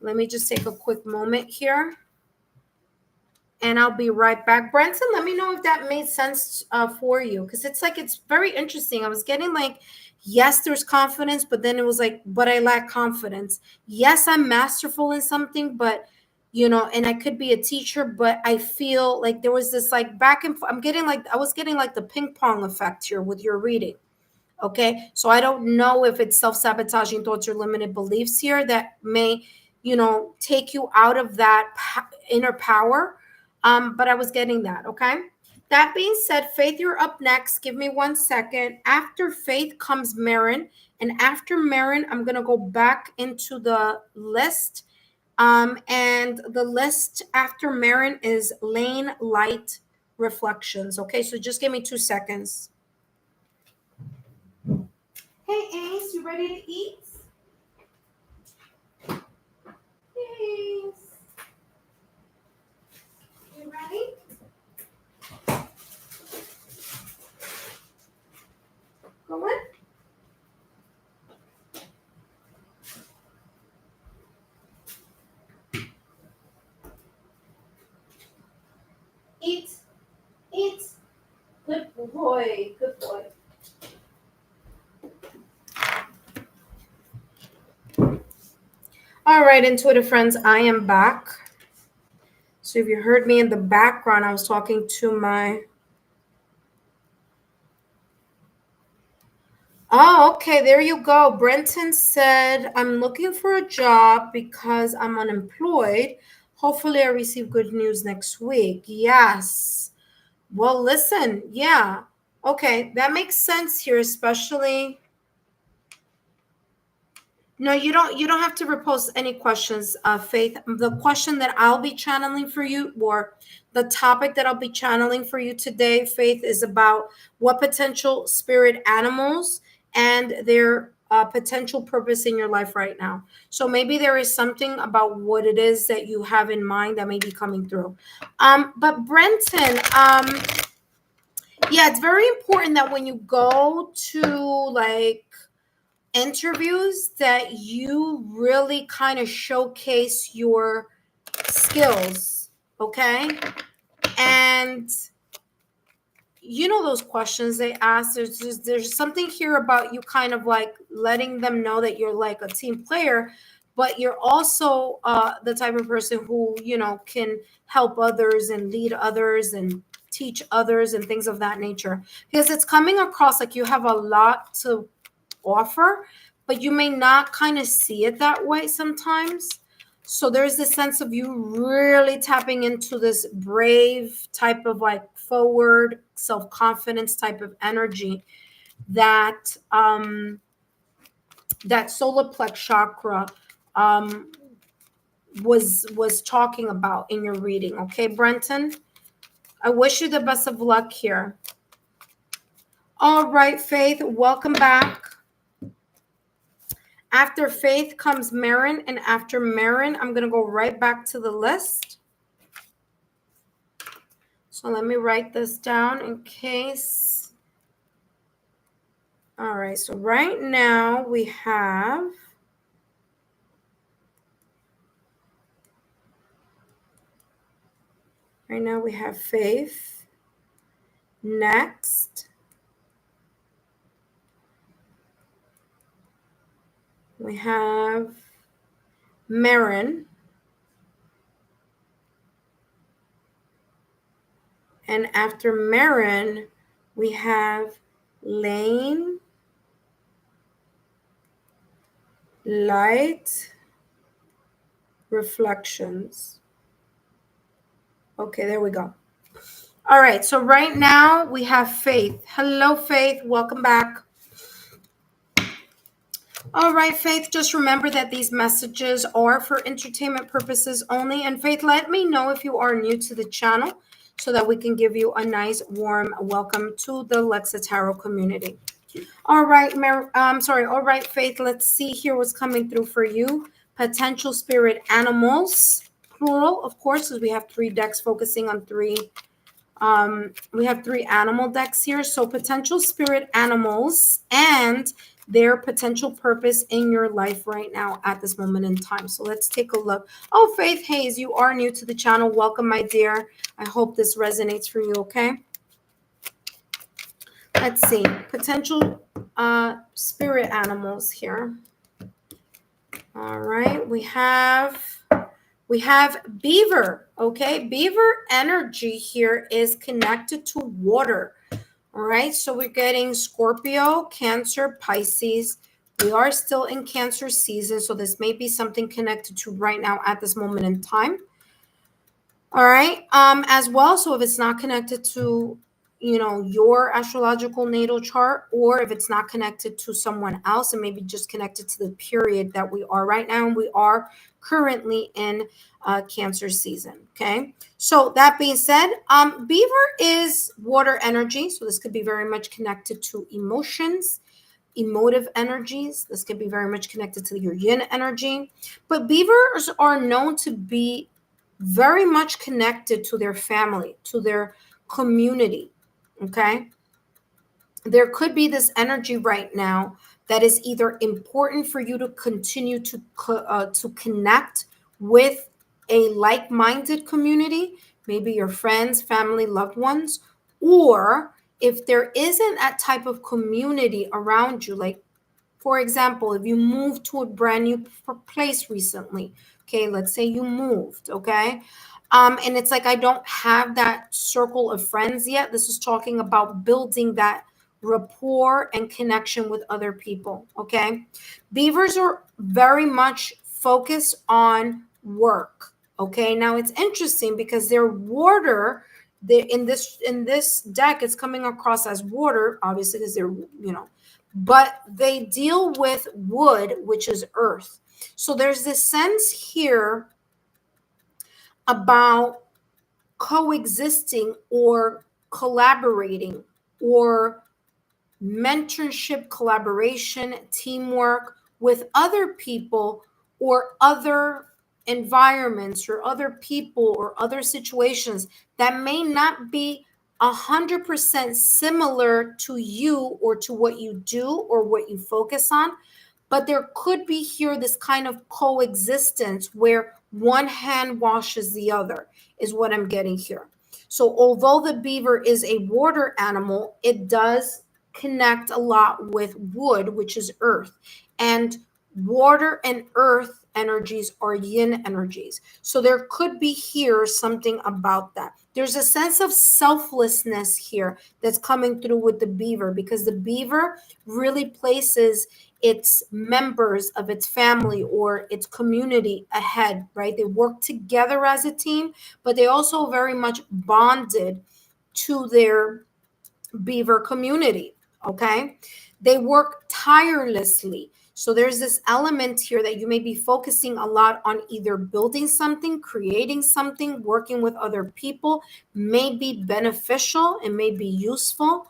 Let me just take a quick moment here, and I'll be right back. Branson, let me know if that made sense for you, because it's like, it's very interesting. I was getting like, yes, there's confidence, but then it was like, but I lack confidence. Yes, I'm masterful in something, but and I could be a teacher, but I feel like there was this like back and forth. I was getting like the ping pong effect here with your reading. Okay. So I don't know if it's self-sabotaging thoughts or limited beliefs here that may, take you out of that inner power. But I was getting that. Okay. That being said, Faith, you're up next. Give me 1 second. After Faith comes Marin. And after Marin, I'm going to go back into the list. And the list after Marin is Lane Light Reflections. Okay. So just give me 2 seconds. Hey, Ace, you ready to eat? Ace, you ready? Go on. Eat, eat. Good boy, good boy. All right, intuitive friends, I am back. So if you heard me in the background, I was talking to my... Oh, okay, there you go. Brenton said, I'm looking for a job because I'm unemployed. Hopefully I receive good news next week. Yes. Well, listen, yeah. Okay, that makes sense here, especially... No, you don't have to repost any questions, Faith. The question that I'll be channeling for you, or the topic that I'll be channeling for you today, Faith, is about what potential spirit animals and their potential purpose in your life right now. So maybe there is something about what it is that you have in mind that may be coming through. But Brenton, yeah, it's very important that when you go to like interviews that you really kind of showcase your skills, okay? And you know those questions they ask, there's something here about you kind of like letting them know that you're like a team player, but you're also the type of person who, you know, can help others and lead others and teach others and things of that nature, because it's coming across like you have a lot to offer, but you may not kind of see it that way sometimes. So there's this sense of you really tapping into this brave type of like forward self-confidence type of energy that that solar plex chakra um, was talking about in your reading. Okay, Brenton, I wish you the best of luck here. All right, Faith, welcome back. After Faith comes Marin, and after Marin, I'm going to go right back to the list. So let me write this down in case. All right, so right now we have Faith. Next, we have Marin. And after Marin, we have Lane, Light, Reflections. Okay, there we go. All right, so right now we have Faith. Hello, Faith. Welcome back. All right, Faith, just remember that these messages are for entertainment purposes only. And Faith, let me know if you are new to the channel so that we can give you a nice, warm welcome to the Lexa Tarot community. All right, all right, Faith, let's see here what's coming through for you. Potential spirit animals, plural, of course, because we have 3 decks focusing on 3. We have 3 animal decks here. So potential spirit animals and their potential purpose in your life right now at this moment in time. So let's take a look. Oh, Faith Hayes, you are new to the channel. Welcome, my dear. I hope this resonates for you, okay? Let's see. Potential spirit animals here. All right. We have beaver, okay? Beaver energy here is connected to water. All right, so we're getting Scorpio, Cancer, Pisces. We are still in Cancer season, so this may be something connected to right now at this moment in time. All right, as well, so if it's not connected to, you know, your astrological natal chart, or if it's not connected to someone else, and maybe just connected to the period that we are right now, and we are currently in Cancer season. Okay, so that being said, Beaver is water energy, so this could be very much connected to emotions, emotive energies. This could be very much connected to your yin energy, but beavers are known to be very much connected to their family, to their community. Okay, there could be this energy right now that is either important for you to continue to connect with a like-minded community, maybe your friends, family, loved ones, or if there isn't that type of community around you, like for example, if you moved to a brand new place recently, okay, let's say you moved, okay, and it's like I don't have that circle of friends yet. This is talking about building that rapport and connection with other people, okay? Beavers are very much focused on work, okay? Now it's interesting because their water they in this deck, it's coming across as water, obviously, because they're, but they deal with wood, which is earth. So there's this sense here about coexisting or collaborating, or mentorship, collaboration, teamwork with other people, or other environments, or other people, or other situations that may not be 100% similar to you, or to what you do, or what you focus on. But there could be here this kind of coexistence where one hand washes the other, is what I'm getting here. So although the beaver is a water animal, it does connect a lot with wood, which is earth. And water and earth energies are yin energies. So there could be here something about that. There's a sense of selflessness here that's coming through with the beaver, because the beaver really places its members of its family or its community ahead, right? They work together as a team, but they also very much bonded to their beaver community. Okay. They work tirelessly. So there's this element here that you may be focusing a lot on, either building something, creating something, working with other people, may be beneficial and may be useful.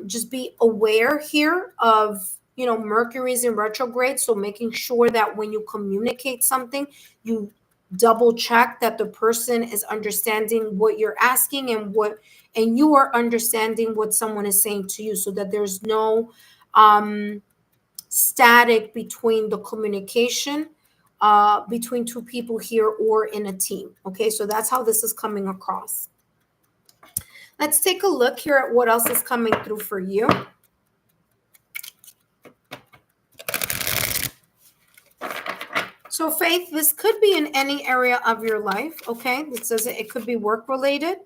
Just be aware here of, Mercury's in retrograde. So making sure that when you communicate something, you double check that the person is understanding what you're asking, and you are understanding what someone is saying to you, so that there's no static between the communication between two people here, or in a team. Okay, so that's how this is coming across. Let's take a look here at what else is coming through for you. So Faith, this could be in any area of your life. Okay, it says it could be work related.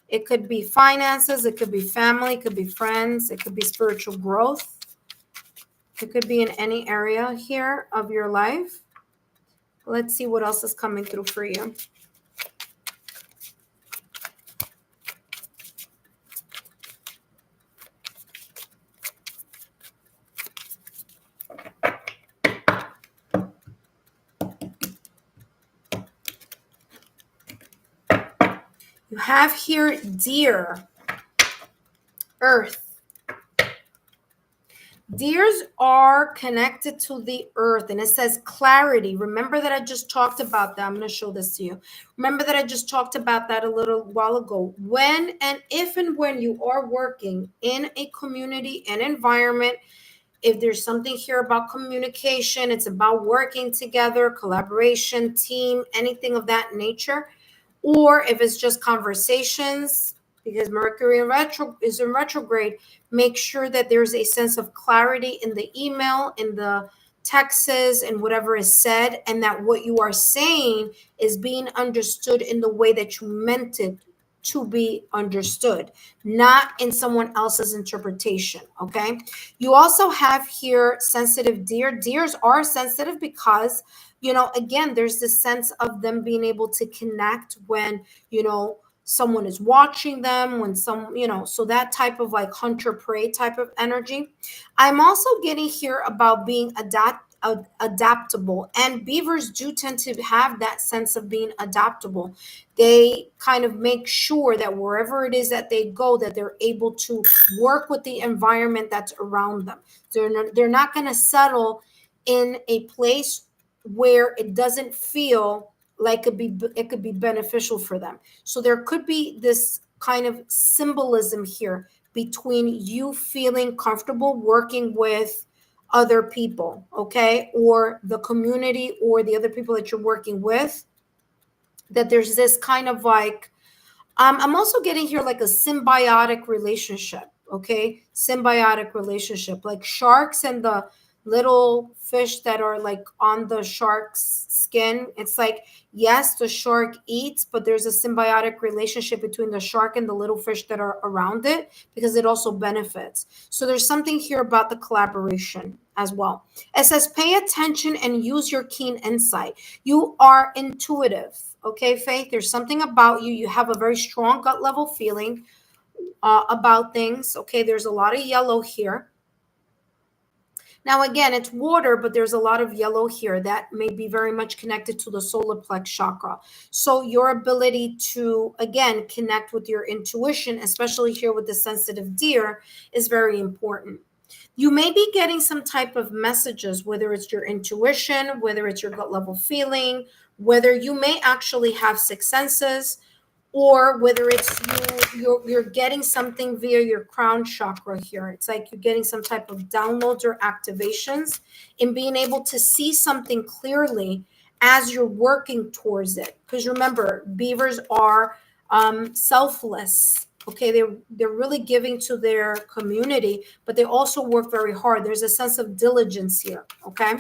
It could be finances, it could be family, it could be friends, it could be spiritual growth. It could be in any area here of your life. Let's see what else is coming through for you. You have here deer, earth. Deers are connected to the earth, and it says clarity. Remember that I just talked about that. I'm going to show this to you. Remember that I just talked about that a little while ago. When and if and when you are working in a community and environment, if there's something here about communication, it's about working together, collaboration, team, anything of that nature, or if it's just conversations, because Mercury is in retrograde, make sure that there's a sense of clarity in the email, in the texts, and whatever is said, and that what you are saying is being understood in the way that you meant it to be understood, not in someone else's interpretation. Okay. You also have here sensitive deer. Deers are sensitive because, again, there's this sense of them being able to connect when, someone is watching them, when so that type of like hunter prey type of energy. I'm also getting here about being adaptable, and beavers do tend to have that sense of being adaptable. They kind of make sure that wherever it is that they go, that they're able to work with the environment that's around them. They're not going to settle in a place where it doesn't feel like it could be beneficial for them. So there could be this kind of symbolism here between you feeling comfortable working with other people, okay, or the community, or the other people that you're working with, that there's this kind of like, I'm also getting here like a symbiotic relationship, okay, symbiotic relationship, like sharks and little fish that are like on the shark's skin. It's like, yes, the shark eats, but there's a symbiotic relationship between the shark and the little fish that are around it because it also benefits. So there's something here about the collaboration as well. It says, pay attention and use your keen insight. You are intuitive. Okay, Faith, there's something about you. You have a very strong gut level feeling about things. Okay, there's a lot of yellow here. Now, again, it's water, but there's a lot of yellow here that may be very much connected to the solar plex chakra. So your ability to, again, connect with your intuition, especially here with the sensitive deer, is very important. You may be getting some type of messages, whether it's your intuition, whether it's your gut level feeling, whether you may actually have six senses, or whether it's you're getting something via your crown chakra here. It's like you're getting some type of downloads or activations in being able to see something clearly as you're working towards it. Because remember, beavers are selfless. Okay, they're really giving to their community, but they also work very hard. There's a sense of diligence here. Okay.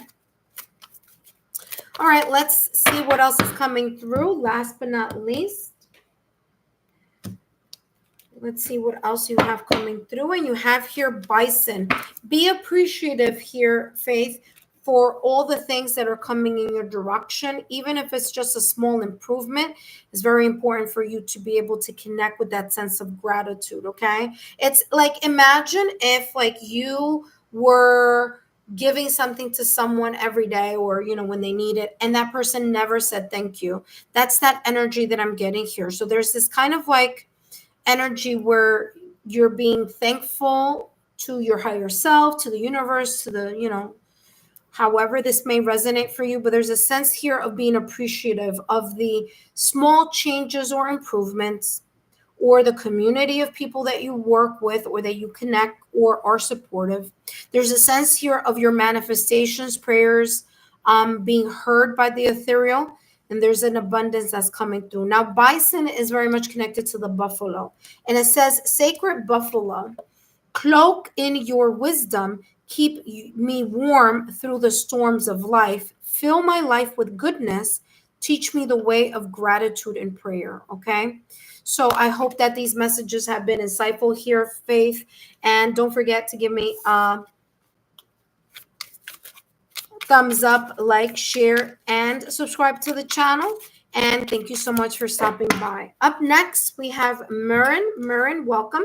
All right, let's see what else is coming through. Last but not least, let's see what else you have coming through. And you have here bison. Be appreciative here, Faith, for all the things that are coming in your direction. Even if it's just a small improvement, it's very important for you to be able to connect with that sense of gratitude, okay? It's like, imagine if like you were giving something to someone every day, or when they need it, and that person never said thank you. That's that energy that I'm getting here. So there's this kind of like energy where you're being thankful to your higher self, to the universe, to the, however this may resonate for you. But there's a sense here of being appreciative of the small changes or improvements, or the community of people that you work with or that you connect or are supportive. There's a sense here of your manifestations, prayers being heard by the ethereal, and there's an abundance that's coming through. Now, bison is very much connected to the buffalo, and it says, sacred buffalo, cloak in your wisdom, keep me warm through the storms of life, fill my life with goodness, teach me the way of gratitude and prayer. Okay. So I hope that these messages have been insightful here, Faith. And don't forget to give me a thumbs up, like, share, and subscribe to the channel. And thank you so much for stopping by. Up next, we have Murin. Murin, welcome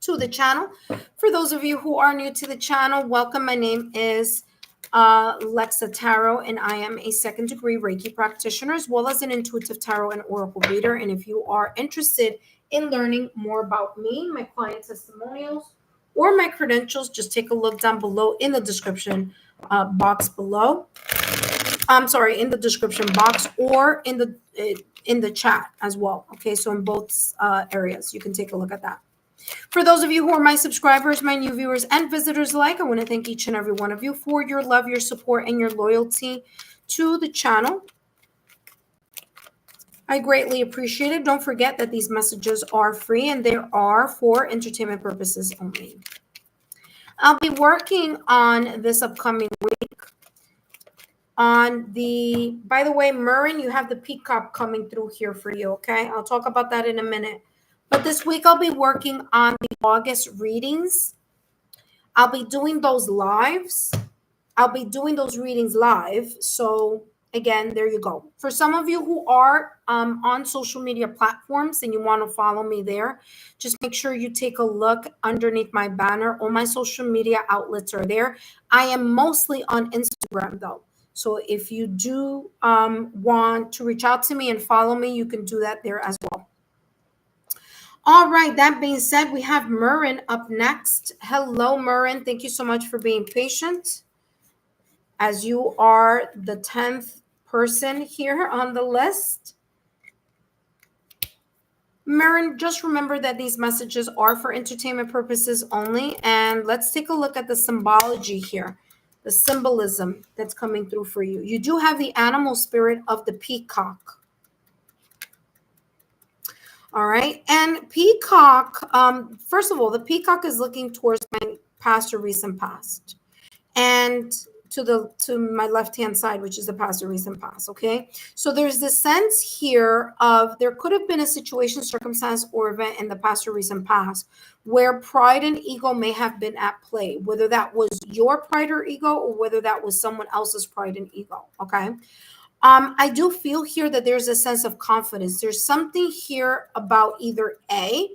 to the channel. For those of you who are new to the channel, welcome. My name is Lexa Tarot, and I am a second degree Reiki practitioner, as well as an intuitive tarot and oracle reader. And if you are interested in learning more about me, my client testimonials, or my credentials, just take a look down below in the description box below. I'm sorry, in the description box, or in the chat as well. Okay, so in both areas, you can take a look at that. For those of you who are my subscribers, my new viewers, and visitors alike, I want to thank each and every one of you for your love, your support, and your loyalty to the channel. I greatly appreciate it. Don't forget that these messages are free and they are for entertainment purposes only. I'll be working on this upcoming week on the, by the way, Murin, you have the peacock coming through here for you, okay? I'll talk about that in a minute. But this week I'll be working on the August readings. I'll be doing those lives. I'll be doing those readings live. So again, there you go. For some of you who are on social media platforms and you want to follow me there, just make sure you take a look underneath my banner. All my social media outlets are there. I am mostly on Instagram though. So if you do want to reach out to me and follow me, you can do that there as well. All right, that being said, we have Murin up next. Hello, Murin. Thank you so much for being patient, as you are the 10th person here on the list. Murin, just remember that these messages are for entertainment purposes only. And let's take a look at the symbology here, the symbolism that's coming through for you. You do have the animal spirit of the peacock. All right. And peacock, first of all, the peacock is looking towards my past or recent past. and to my left hand side, which is the past or recent past. Okay, so there's this sense here of there could have been a situation, circumstance, or event in the past or recent past where pride and ego may have been at play, whether that was your pride or ego or whether that was someone else's pride and ego. Okay, I do feel here that there's a sense of confidence. There's something here about either A,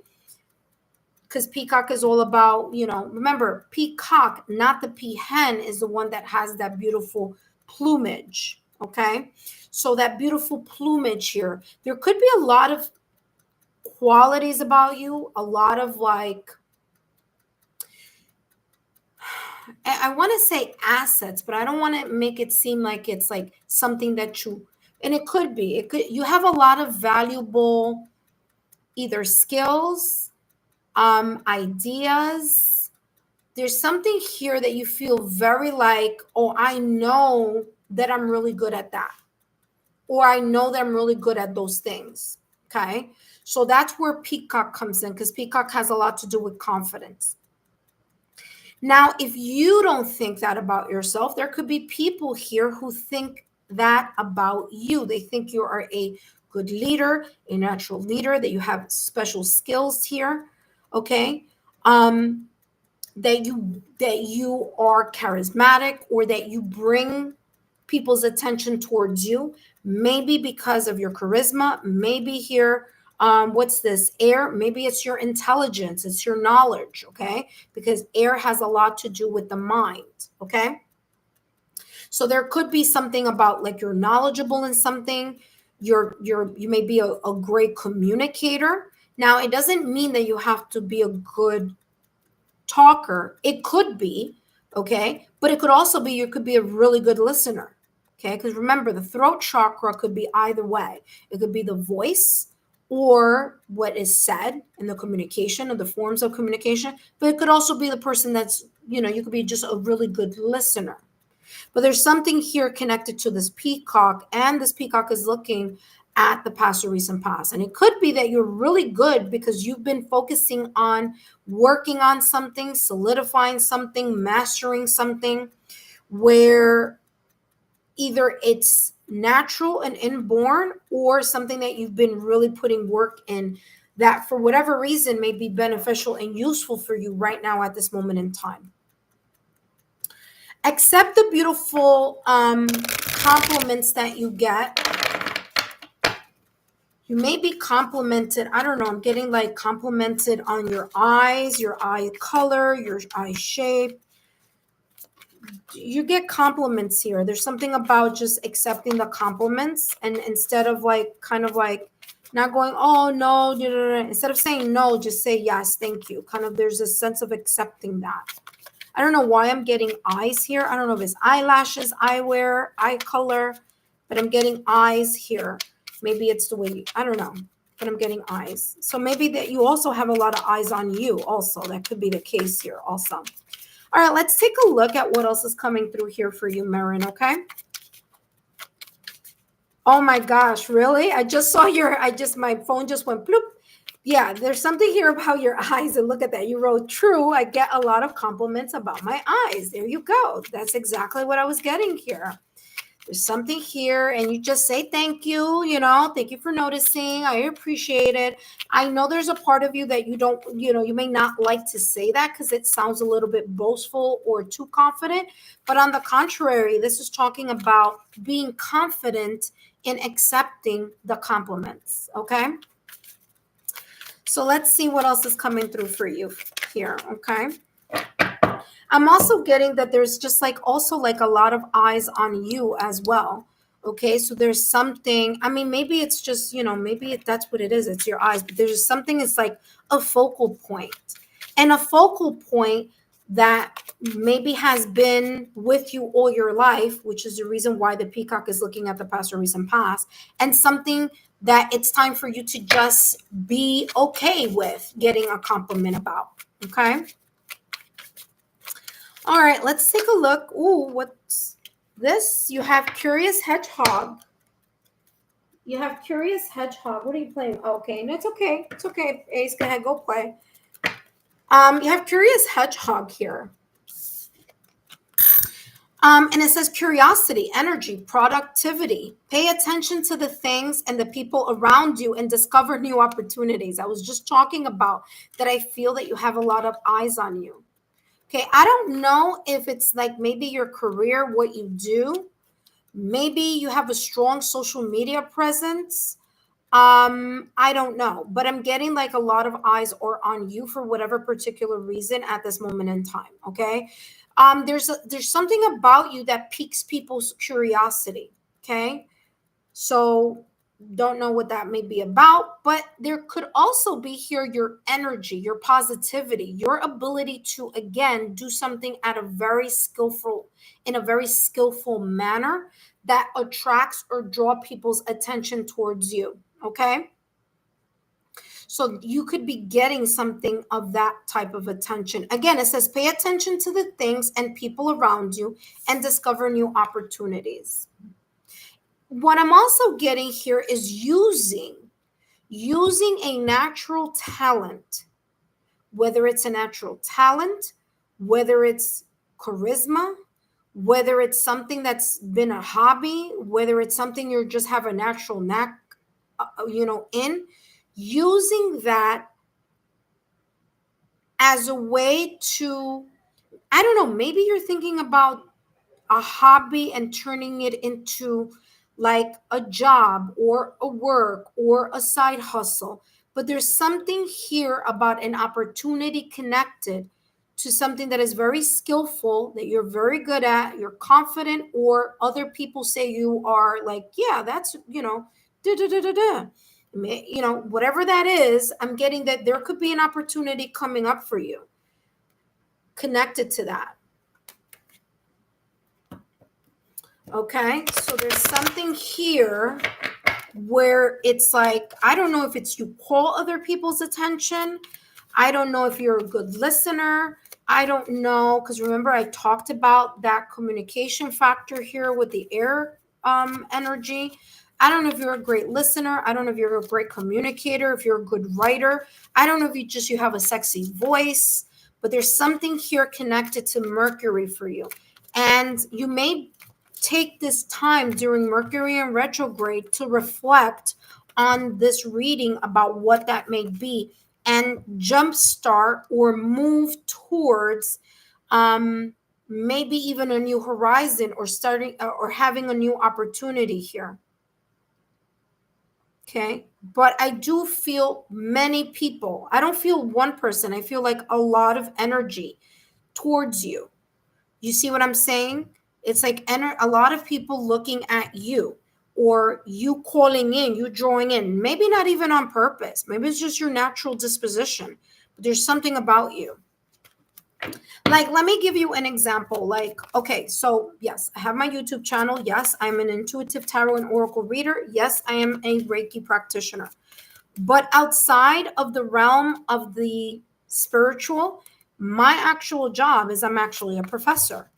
because peacock is all about, remember, peacock, not the peahen, is the one that has that beautiful plumage. Okay, so that beautiful plumage here, there could be a lot of qualities about you, a lot of like, I want to say assets, but I don't want to make it seem like it's like something that you, and it could be, you have a lot of valuable either skills, ideas. There's something here that you feel very like, oh, I know that I'm really good at that. Or I know that I'm really good at those things. Okay. So that's where peacock comes in, because peacock has a lot to do with confidence. Now, if you don't think that about yourself, there could be people here who think that about you. They think you are a good leader, a natural leader, that you have special skills here. Okay. That you are charismatic, or that you bring people's attention towards you, maybe because of your charisma, maybe here, what's this, air, maybe it's your intelligence, it's your knowledge. Okay, because air has a lot to do with the mind. Okay, so there could be something about like you're knowledgeable in something, you may be a great communicator. Now, it doesn't mean that you have to be a good talker. It could be, okay, but it could also be you could be a really good listener. Okay, because remember, the throat chakra could be either way. It could be the voice or what is said in the communication, or the forms of communication, but it could also be the person that's, you could be just a really good listener. But there's something here connected to this peacock, and this peacock is looking at the past or recent past. And it could be that you're really good because you've been focusing on working on something, solidifying something, mastering something, where either it's natural and inborn, or something that you've been really putting work in, that for whatever reason may be beneficial and useful for you right now at this moment in time. Accept the beautiful compliments that you get. You may be complimented. I don't know. I'm getting like complimented on your eyes, your eye color, your eye shape. You get compliments here. There's something about just accepting the compliments, and instead of like kind of like not going, oh no, instead of saying no, just say yes, thank you. Kind of, there's a sense of accepting that. I don't know why I'm getting eyes here. I don't know if it's eyelashes, eyewear, eye color, but I'm getting eyes here. Maybe it's the way I don't know, but I'm getting eyes. So maybe that you also have a lot of eyes on you also. That could be the case here also. All right, let's take a look at what else is coming through here for you, Marin, okay? Oh my gosh, really? I just saw my phone just went bloop. Yeah, there's something here about your eyes, and look at that. You wrote, true, I get a lot of compliments about my eyes. There you go. That's exactly what I was getting here. There's something here, and you just say thank you, thank you for noticing. I appreciate it. I know there's a part of you that you don't, you may not like to say that because it sounds a little bit boastful or too confident. But on the contrary, this is talking about being confident in accepting the compliments, okay? So let's see what else is coming through for you here, okay? I'm also getting that there's just like also like a lot of eyes on you as well. Okay, so there's something, I mean, maybe it's just, maybe that's what it is. It's your eyes, but there's something, it's like a focal point. And a focal point that maybe has been with you all your life, which is the reason why the peacock is looking at the past or recent past, and something that it's time for you to just be okay with getting a compliment about. Okay. All right, let's take a look. Ooh, what's this? You have Curious Hedgehog. You have Curious Hedgehog. What are you playing? Okay, no, it's okay. It's okay. Ace, go ahead, go play. You have Curious Hedgehog here. And it says curiosity, energy, productivity. Pay attention to the things and the people around you and discover new opportunities. I was just talking about that. I feel that you have a lot of eyes on you. Okay. I don't know if it's like maybe your career, what you do. Maybe you have a strong social media presence. I don't know, but I'm getting like a lot of eyes or on you for whatever particular reason at this moment in time. Okay. There's something about you that piques people's curiosity. Okay. So don't know what that may be about, but there could also be here your energy, your positivity, your ability to again do something at a very skillful in a very skillful manner that attracts or draw people's attention towards you. Okay. So you could be getting something of that type of attention. Again, it says pay attention to the things and people around you and discover new opportunities. What I'm also getting here is using a natural talent, whether it's a natural talent, whether it's charisma, whether it's something that's been a hobby, whether it's something you just have a natural knack, in using that as a way to, I don't know, maybe you're thinking about a hobby and turning it into like a job or a work or a side hustle. But there's something here about an opportunity connected to something that is very skillful, that you're very good at, you're confident, or other people say you are like, yeah, that's, da da da da da. Whatever that is, I'm getting that there could be an opportunity coming up for you connected to that. Okay, so there's something here where it's like, I don't know if it's you call other people's attention. I don't know if you're a good listener. I don't know, because remember I talked about that communication factor here with the air energy. I don't know if you're a great listener. I don't know if you're a great communicator, if you're a good writer. I don't know if you have a sexy voice, but there's something here connected to Mercury for you. And you may take this time during Mercury in retrograde to reflect on this reading about what that may be and jumpstart or move towards maybe even a new horizon or starting or having a new opportunity here. Okay. But I do feel many people. I don't feel one person. I feel like a lot of energy towards you. You see what I'm saying? It's like a lot of people looking at you or you calling in, you drawing in, maybe not even on purpose. Maybe it's just your natural disposition, but there's something about you. Like, let me give you an example. Like, okay, so yes, I have my YouTube channel. Yes, I'm an intuitive tarot and oracle reader. Yes, I am a Reiki practitioner. But outside of the realm of the spiritual, my actual job is I'm actually a professor.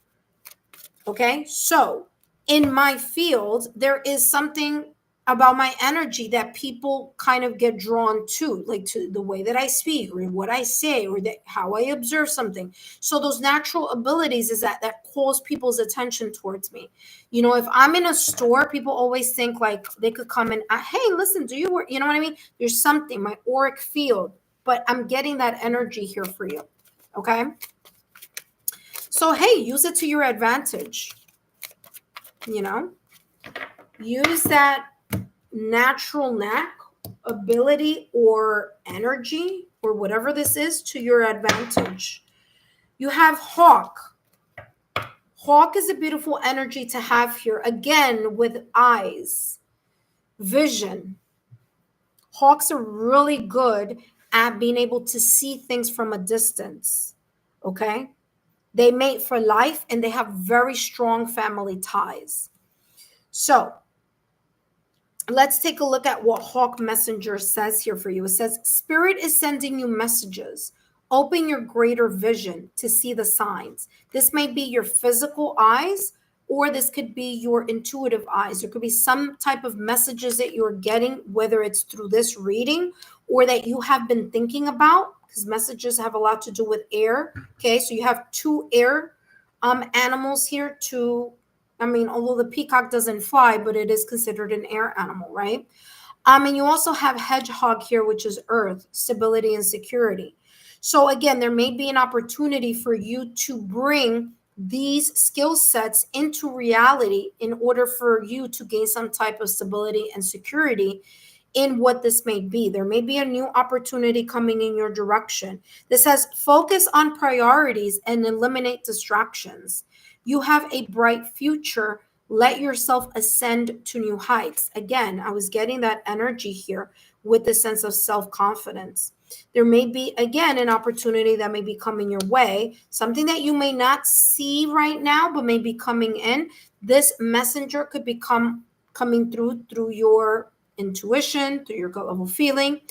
Okay, so in my field, there is something about my energy that people kind of get drawn to, like to the way that I speak or what I say or how I observe something. So those natural abilities is that calls people's attention towards me. If I'm in a store, people always think like they could come and, hey, listen, do you work? You know what I mean? There's something, my auric field, but I'm getting that energy here for you. Okay. So, hey, use it to your advantage. Use that natural knack, ability, or energy, or whatever this is to your advantage. You have Hawk. Hawk is a beautiful energy to have here. Again, with eyes, vision. Hawks are really good at being able to see things from a distance. Okay? They mate for life and they have very strong family ties. So let's take a look at what Hawk Messenger says here for you. It says, Spirit is sending you messages. Open your greater vision to see the signs. This may be your physical eyes, or this could be your intuitive eyes. There could be some type of messages that you're getting, whether it's through this reading or that you have been thinking about, because messages have a lot to do with air. Okay, so you have two air animals here too. I mean, although the peacock doesn't fly, but it is considered an air animal, right? And you also have hedgehog here, which is earth, stability and security. So again, there may be an opportunity for you to bring these skill sets into reality in order for you to gain some type of stability and security in what this may be. There may be a new opportunity coming in your direction. This says focus on priorities and eliminate distractions. You have a bright future. Let yourself ascend to new heights. Again, I was getting that energy here with the sense of self-confidence. There may be, again, an opportunity that may be coming your way, something that you may not see right now, but may be coming in. This messenger could become coming through your intuition, through your gut level feeling.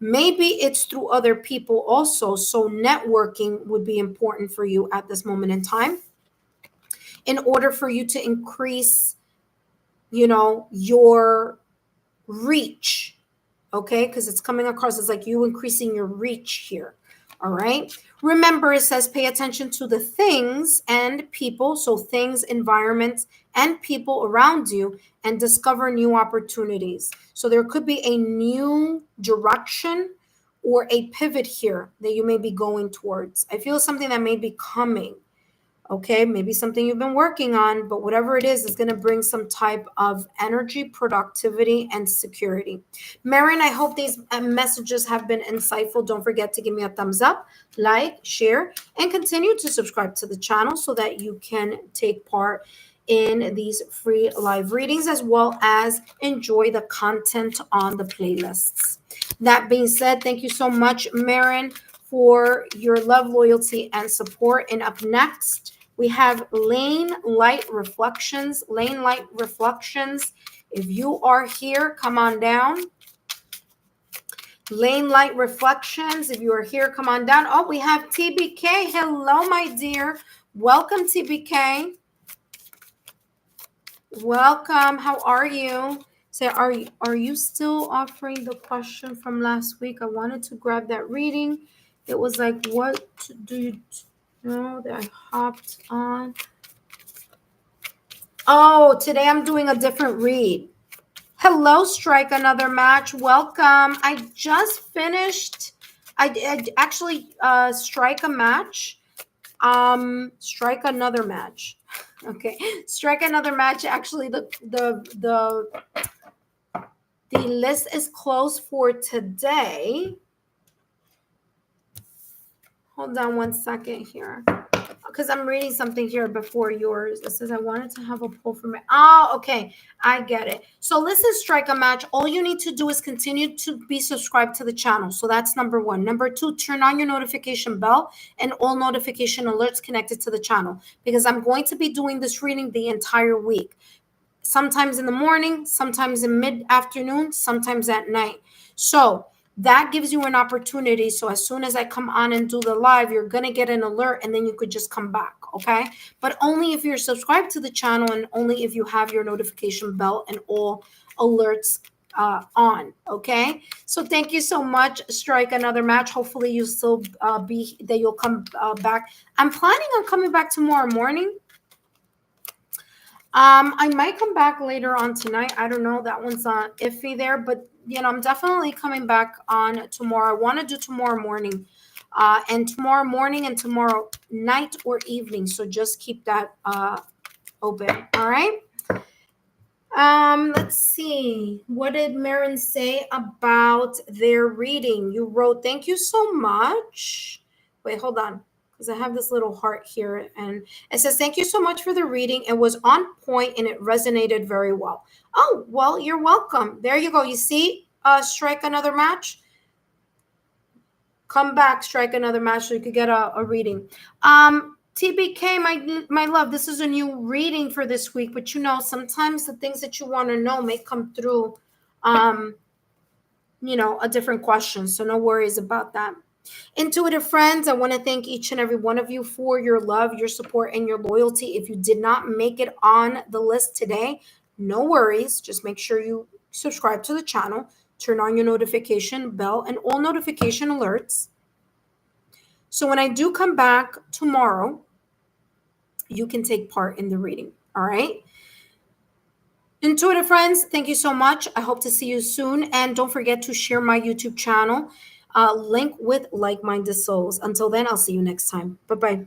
Maybe it's through other people also. So networking would be important for you at this moment in time in order for you to increase, your reach. Okay, because it's coming across as like you increasing your reach here. All right. Remember, it says pay attention to the things and people. So things, environments, and people around you, and discover new opportunities. So there could be a new direction or a pivot here that you may be going towards. I feel something that may be coming. Okay, maybe something you've been working on, but whatever it is going to bring some type of energy, productivity, and security. Marin, I hope these messages have been insightful. Don't forget to give me a thumbs up, like, share, and continue to subscribe to the channel so that you can take part in these free live readings as well as enjoy the content on the playlists. That being said, thank you so much, Marin, for your love, loyalty, and support. And up next, we have Lane Light Reflections. Lane Light Reflections. If you are here, come on down. Lane Light Reflections. If you are here, come on down. Oh, we have TBK. Hello, my dear. Welcome, TBK. Welcome. How are you? Say, are you still offering the question from last week? I wanted to grab that reading. It was like, what do you know that I hopped on? Oh, today I'm doing a different read. Hello, Strike Another Match. Welcome. I just finished. I actually strike a match. Strike another match. Okay, strike another match. Actually, the list is closed for today. Hold on one second here, because I'm reading something here before yours. It says I wanted to have a poll for me. Oh, okay, I get it. So listen, strike a match. All you need to do is continue to be subscribed to the channel. So that's number one. Number two, turn on your notification bell and all notification alerts connected to the channel, because I'm going to be doing this reading the entire week. Sometimes in the morning, sometimes in mid-afternoon, sometimes at night. So that gives you an opportunity. So as soon as I come on and do the live, you're going to get an alert and then you could just come back. Okay. But only if you're subscribed to the channel and only if you have your notification bell and all alerts on. Okay. So thank you so much. Strike Another Match. Hopefully you'll still you'll come back. I'm planning on coming back tomorrow morning. I might come back later on tonight. I don't know. That one's iffy there, but I'm definitely coming back on tomorrow. I want to do tomorrow morning, and tomorrow morning and tomorrow night or evening. So just keep that open. All right. Let's see. What did Marin say about their reading? You wrote, thank you so much. Wait, hold on. Because I have this little heart here. And it says, thank you so much for the reading. It was on point and it resonated very well. Oh, well, you're welcome. There you go. You see, strike another match. Come back, strike another match so you could get a reading. TBK, my love, this is a new reading for this week, but sometimes the things that you want to know may come through, a different question. So no worries about that. Intuitive friends, I want to thank each and every one of you for your love, your support, and your loyalty. If you did not make it on the list today, no worries. Just make sure you subscribe to the channel, turn on your notification bell and all notification alerts. So when I do come back tomorrow, you can take part in the reading. All right. Intuitive friends, thank you so much. I hope to see you soon. And don't forget to share my YouTube channel, link with like minded souls. Until then, I'll see you next time. Bye bye.